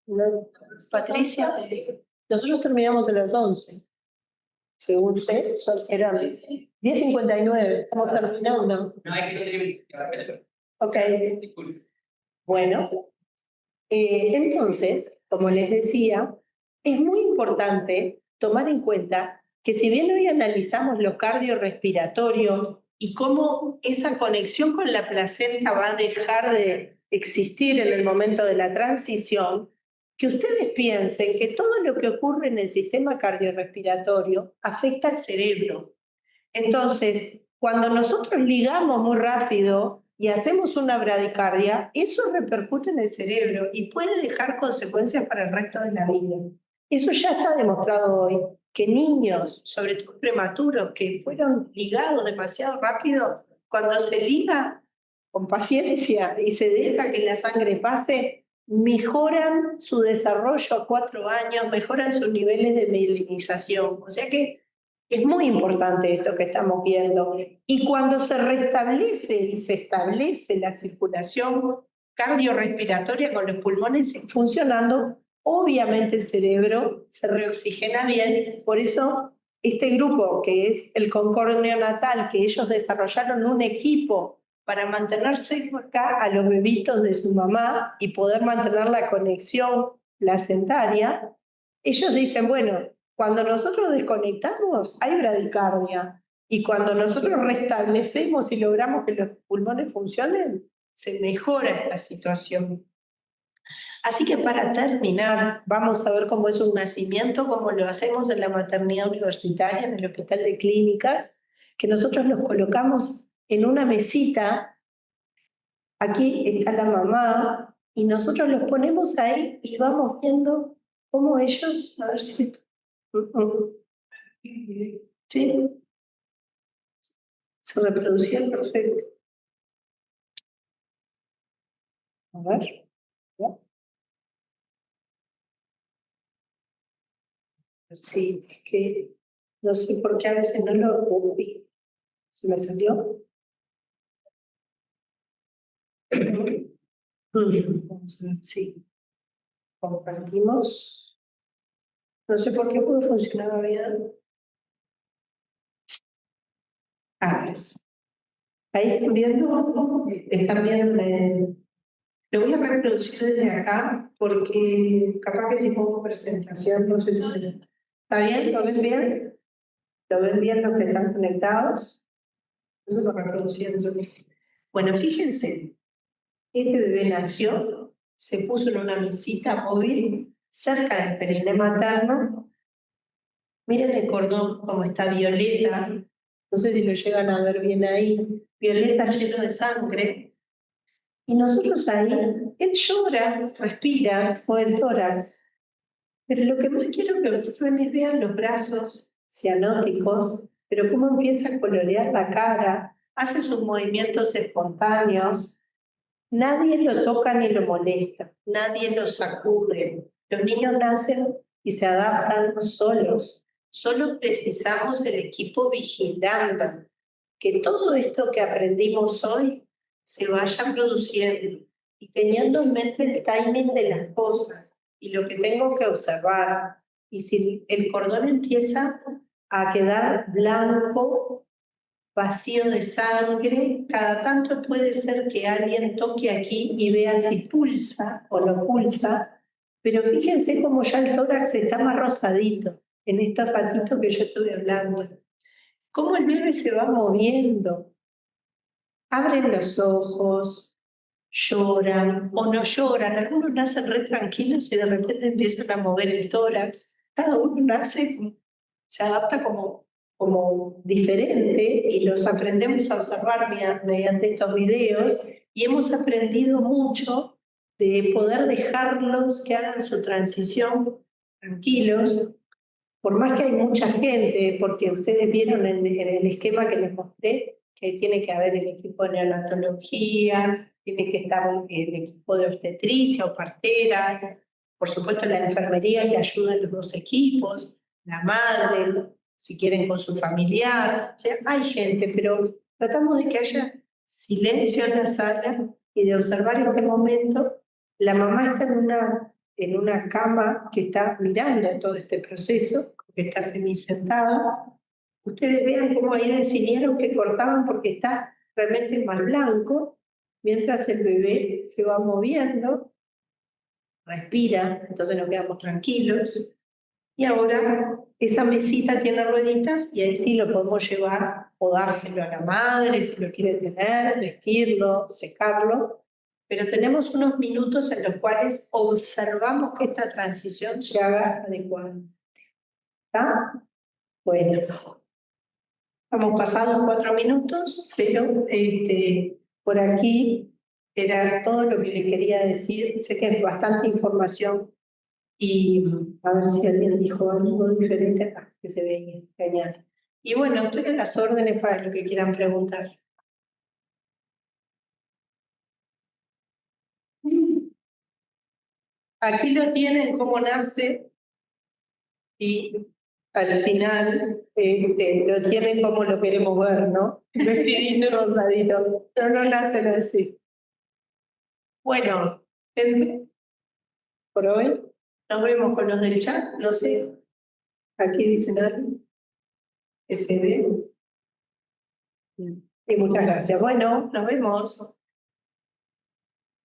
No, Patricia, nosotros terminamos a las 11. Según usted, eran 10:59, estamos terminando. No hay que terminar. Ok. Bueno, entonces, como les decía, es muy importante tomar en cuenta que si bien hoy analizamos lo cardiorrespiratorio y cómo esa conexión con la placenta va a dejar de existir en el momento de la transición, que ustedes piensen que todo lo que ocurre en el sistema cardiorrespiratorio afecta al cerebro. Entonces, cuando nosotros ligamos muy rápido y hacemos una bradicardia, eso repercute en el cerebro y puede dejar consecuencias para el resto de la vida. Eso ya está demostrado hoy, que niños, sobre todo prematuros, que fueron ligados demasiado rápido, cuando se liga con paciencia y se deja que la sangre pase, mejoran su desarrollo a 4 años, mejoran sus niveles de mielinización. O sea que es muy importante esto que estamos viendo. Y cuando se restablece y se establece la circulación cardiorrespiratoria con los pulmones funcionando, obviamente el cerebro se reoxigena bien. Por eso este grupo, que es el Concord Neonatal, que ellos desarrollaron un equipo para mantener cerca a los bebitos de su mamá y poder mantener la conexión placentaria, ellos dicen, bueno, cuando nosotros desconectamos hay bradicardia y cuando nosotros restablecemos y logramos que los pulmones funcionen, se mejora esta situación. Así que para terminar, vamos a ver cómo es un nacimiento, cómo lo hacemos en la maternidad universitaria, en el Hospital de Clínicas, que nosotros los colocamos en una mesita. Aquí está la mamá y nosotros los ponemos ahí y vamos viendo cómo ellos, a ver si... Sí, se reproducía perfecto. A ver. ¿Ya? Sí, es que no sé por qué a veces no lo vi. ¿Se me salió? Vamos a ver, sí. Compartimos. No sé por qué puede funcionar bien. Eso. Ahí están viendo lo voy a reproducir desde acá porque capaz que si pongo presentación no sé si está bien, ¿lo ven bien? ¿Lo ven bien los que están conectados? Eso lo reproduciendo. Bueno, fíjense, este bebé nació, se puso en una mesita móvil cerca del periné materno. Miren el cordón como está violeta, no sé si lo llegan a ver bien ahí, violeta lleno de sangre. Y nosotros ahí, él llora, respira, o el tórax. Pero lo que más quiero que observen es vean los brazos cianóticos, pero cómo empieza a colorear la cara, hace sus movimientos espontáneos. Nadie lo toca ni lo molesta, nadie lo sacude. Los niños nacen y se adaptan solos. Solo precisamos el equipo vigilando que todo esto que aprendimos hoy se vaya produciendo y teniendo en mente el timing de las cosas y lo que tengo que observar. Y si el cordón empieza a quedar blanco, vacío de sangre, cada tanto puede ser que alguien toque aquí y vea si pulsa o no pulsa, pero fíjense cómo ya el tórax está más rosadito en estos ratitos que yo estuve hablando. Cómo el bebé se va moviendo, abren los ojos, lloran o no lloran, algunos nacen re tranquilos y de repente empiezan a mover el tórax, cada uno nace, se adapta como diferente y los aprendemos a observar mediante estos videos y hemos aprendido mucho de poder dejarlos que hagan su transición tranquilos, por más que hay mucha gente, porque ustedes vieron en el esquema que les mostré, que tiene que haber el equipo de neonatología, tiene que estar el equipo de obstetricia o parteras, por supuesto la enfermería que ayuda en los dos equipos, la madre, si quieren con su familiar, o sea, hay gente, pero tratamos de que haya silencio en la sala y de observar este momento. La mamá está en una cama que está mirando todo este proceso, que está semisentada. Ustedes vean cómo ahí definieron que cortaban porque está realmente más blanco, mientras el bebé se va moviendo, respira, entonces nos quedamos tranquilos. Y ahora esa mesita tiene rueditas y ahí sí lo podemos llevar o dárselo a la madre si lo quiere tener, vestirlo, secarlo. Pero tenemos unos minutos en los cuales observamos que esta transición se haga adecuada. ¿Está? Bueno, hemos pasado 4 minutos, pero por aquí era todo lo que les quería decir. Sé que es bastante información y a ver si alguien dijo algo diferente acá, que se veía. Genial. Y bueno, estoy a las órdenes para lo que quieran preguntar. Aquí lo tienen cómo nace y al final lo tienen como lo queremos ver, ¿no? Vestidito rosadito, pero no nacen así. Bueno, gente, por hoy nos vemos con los del chat, no sé, aquí dicen algo que se ve. Y muchas gracias. Bueno, nos vemos.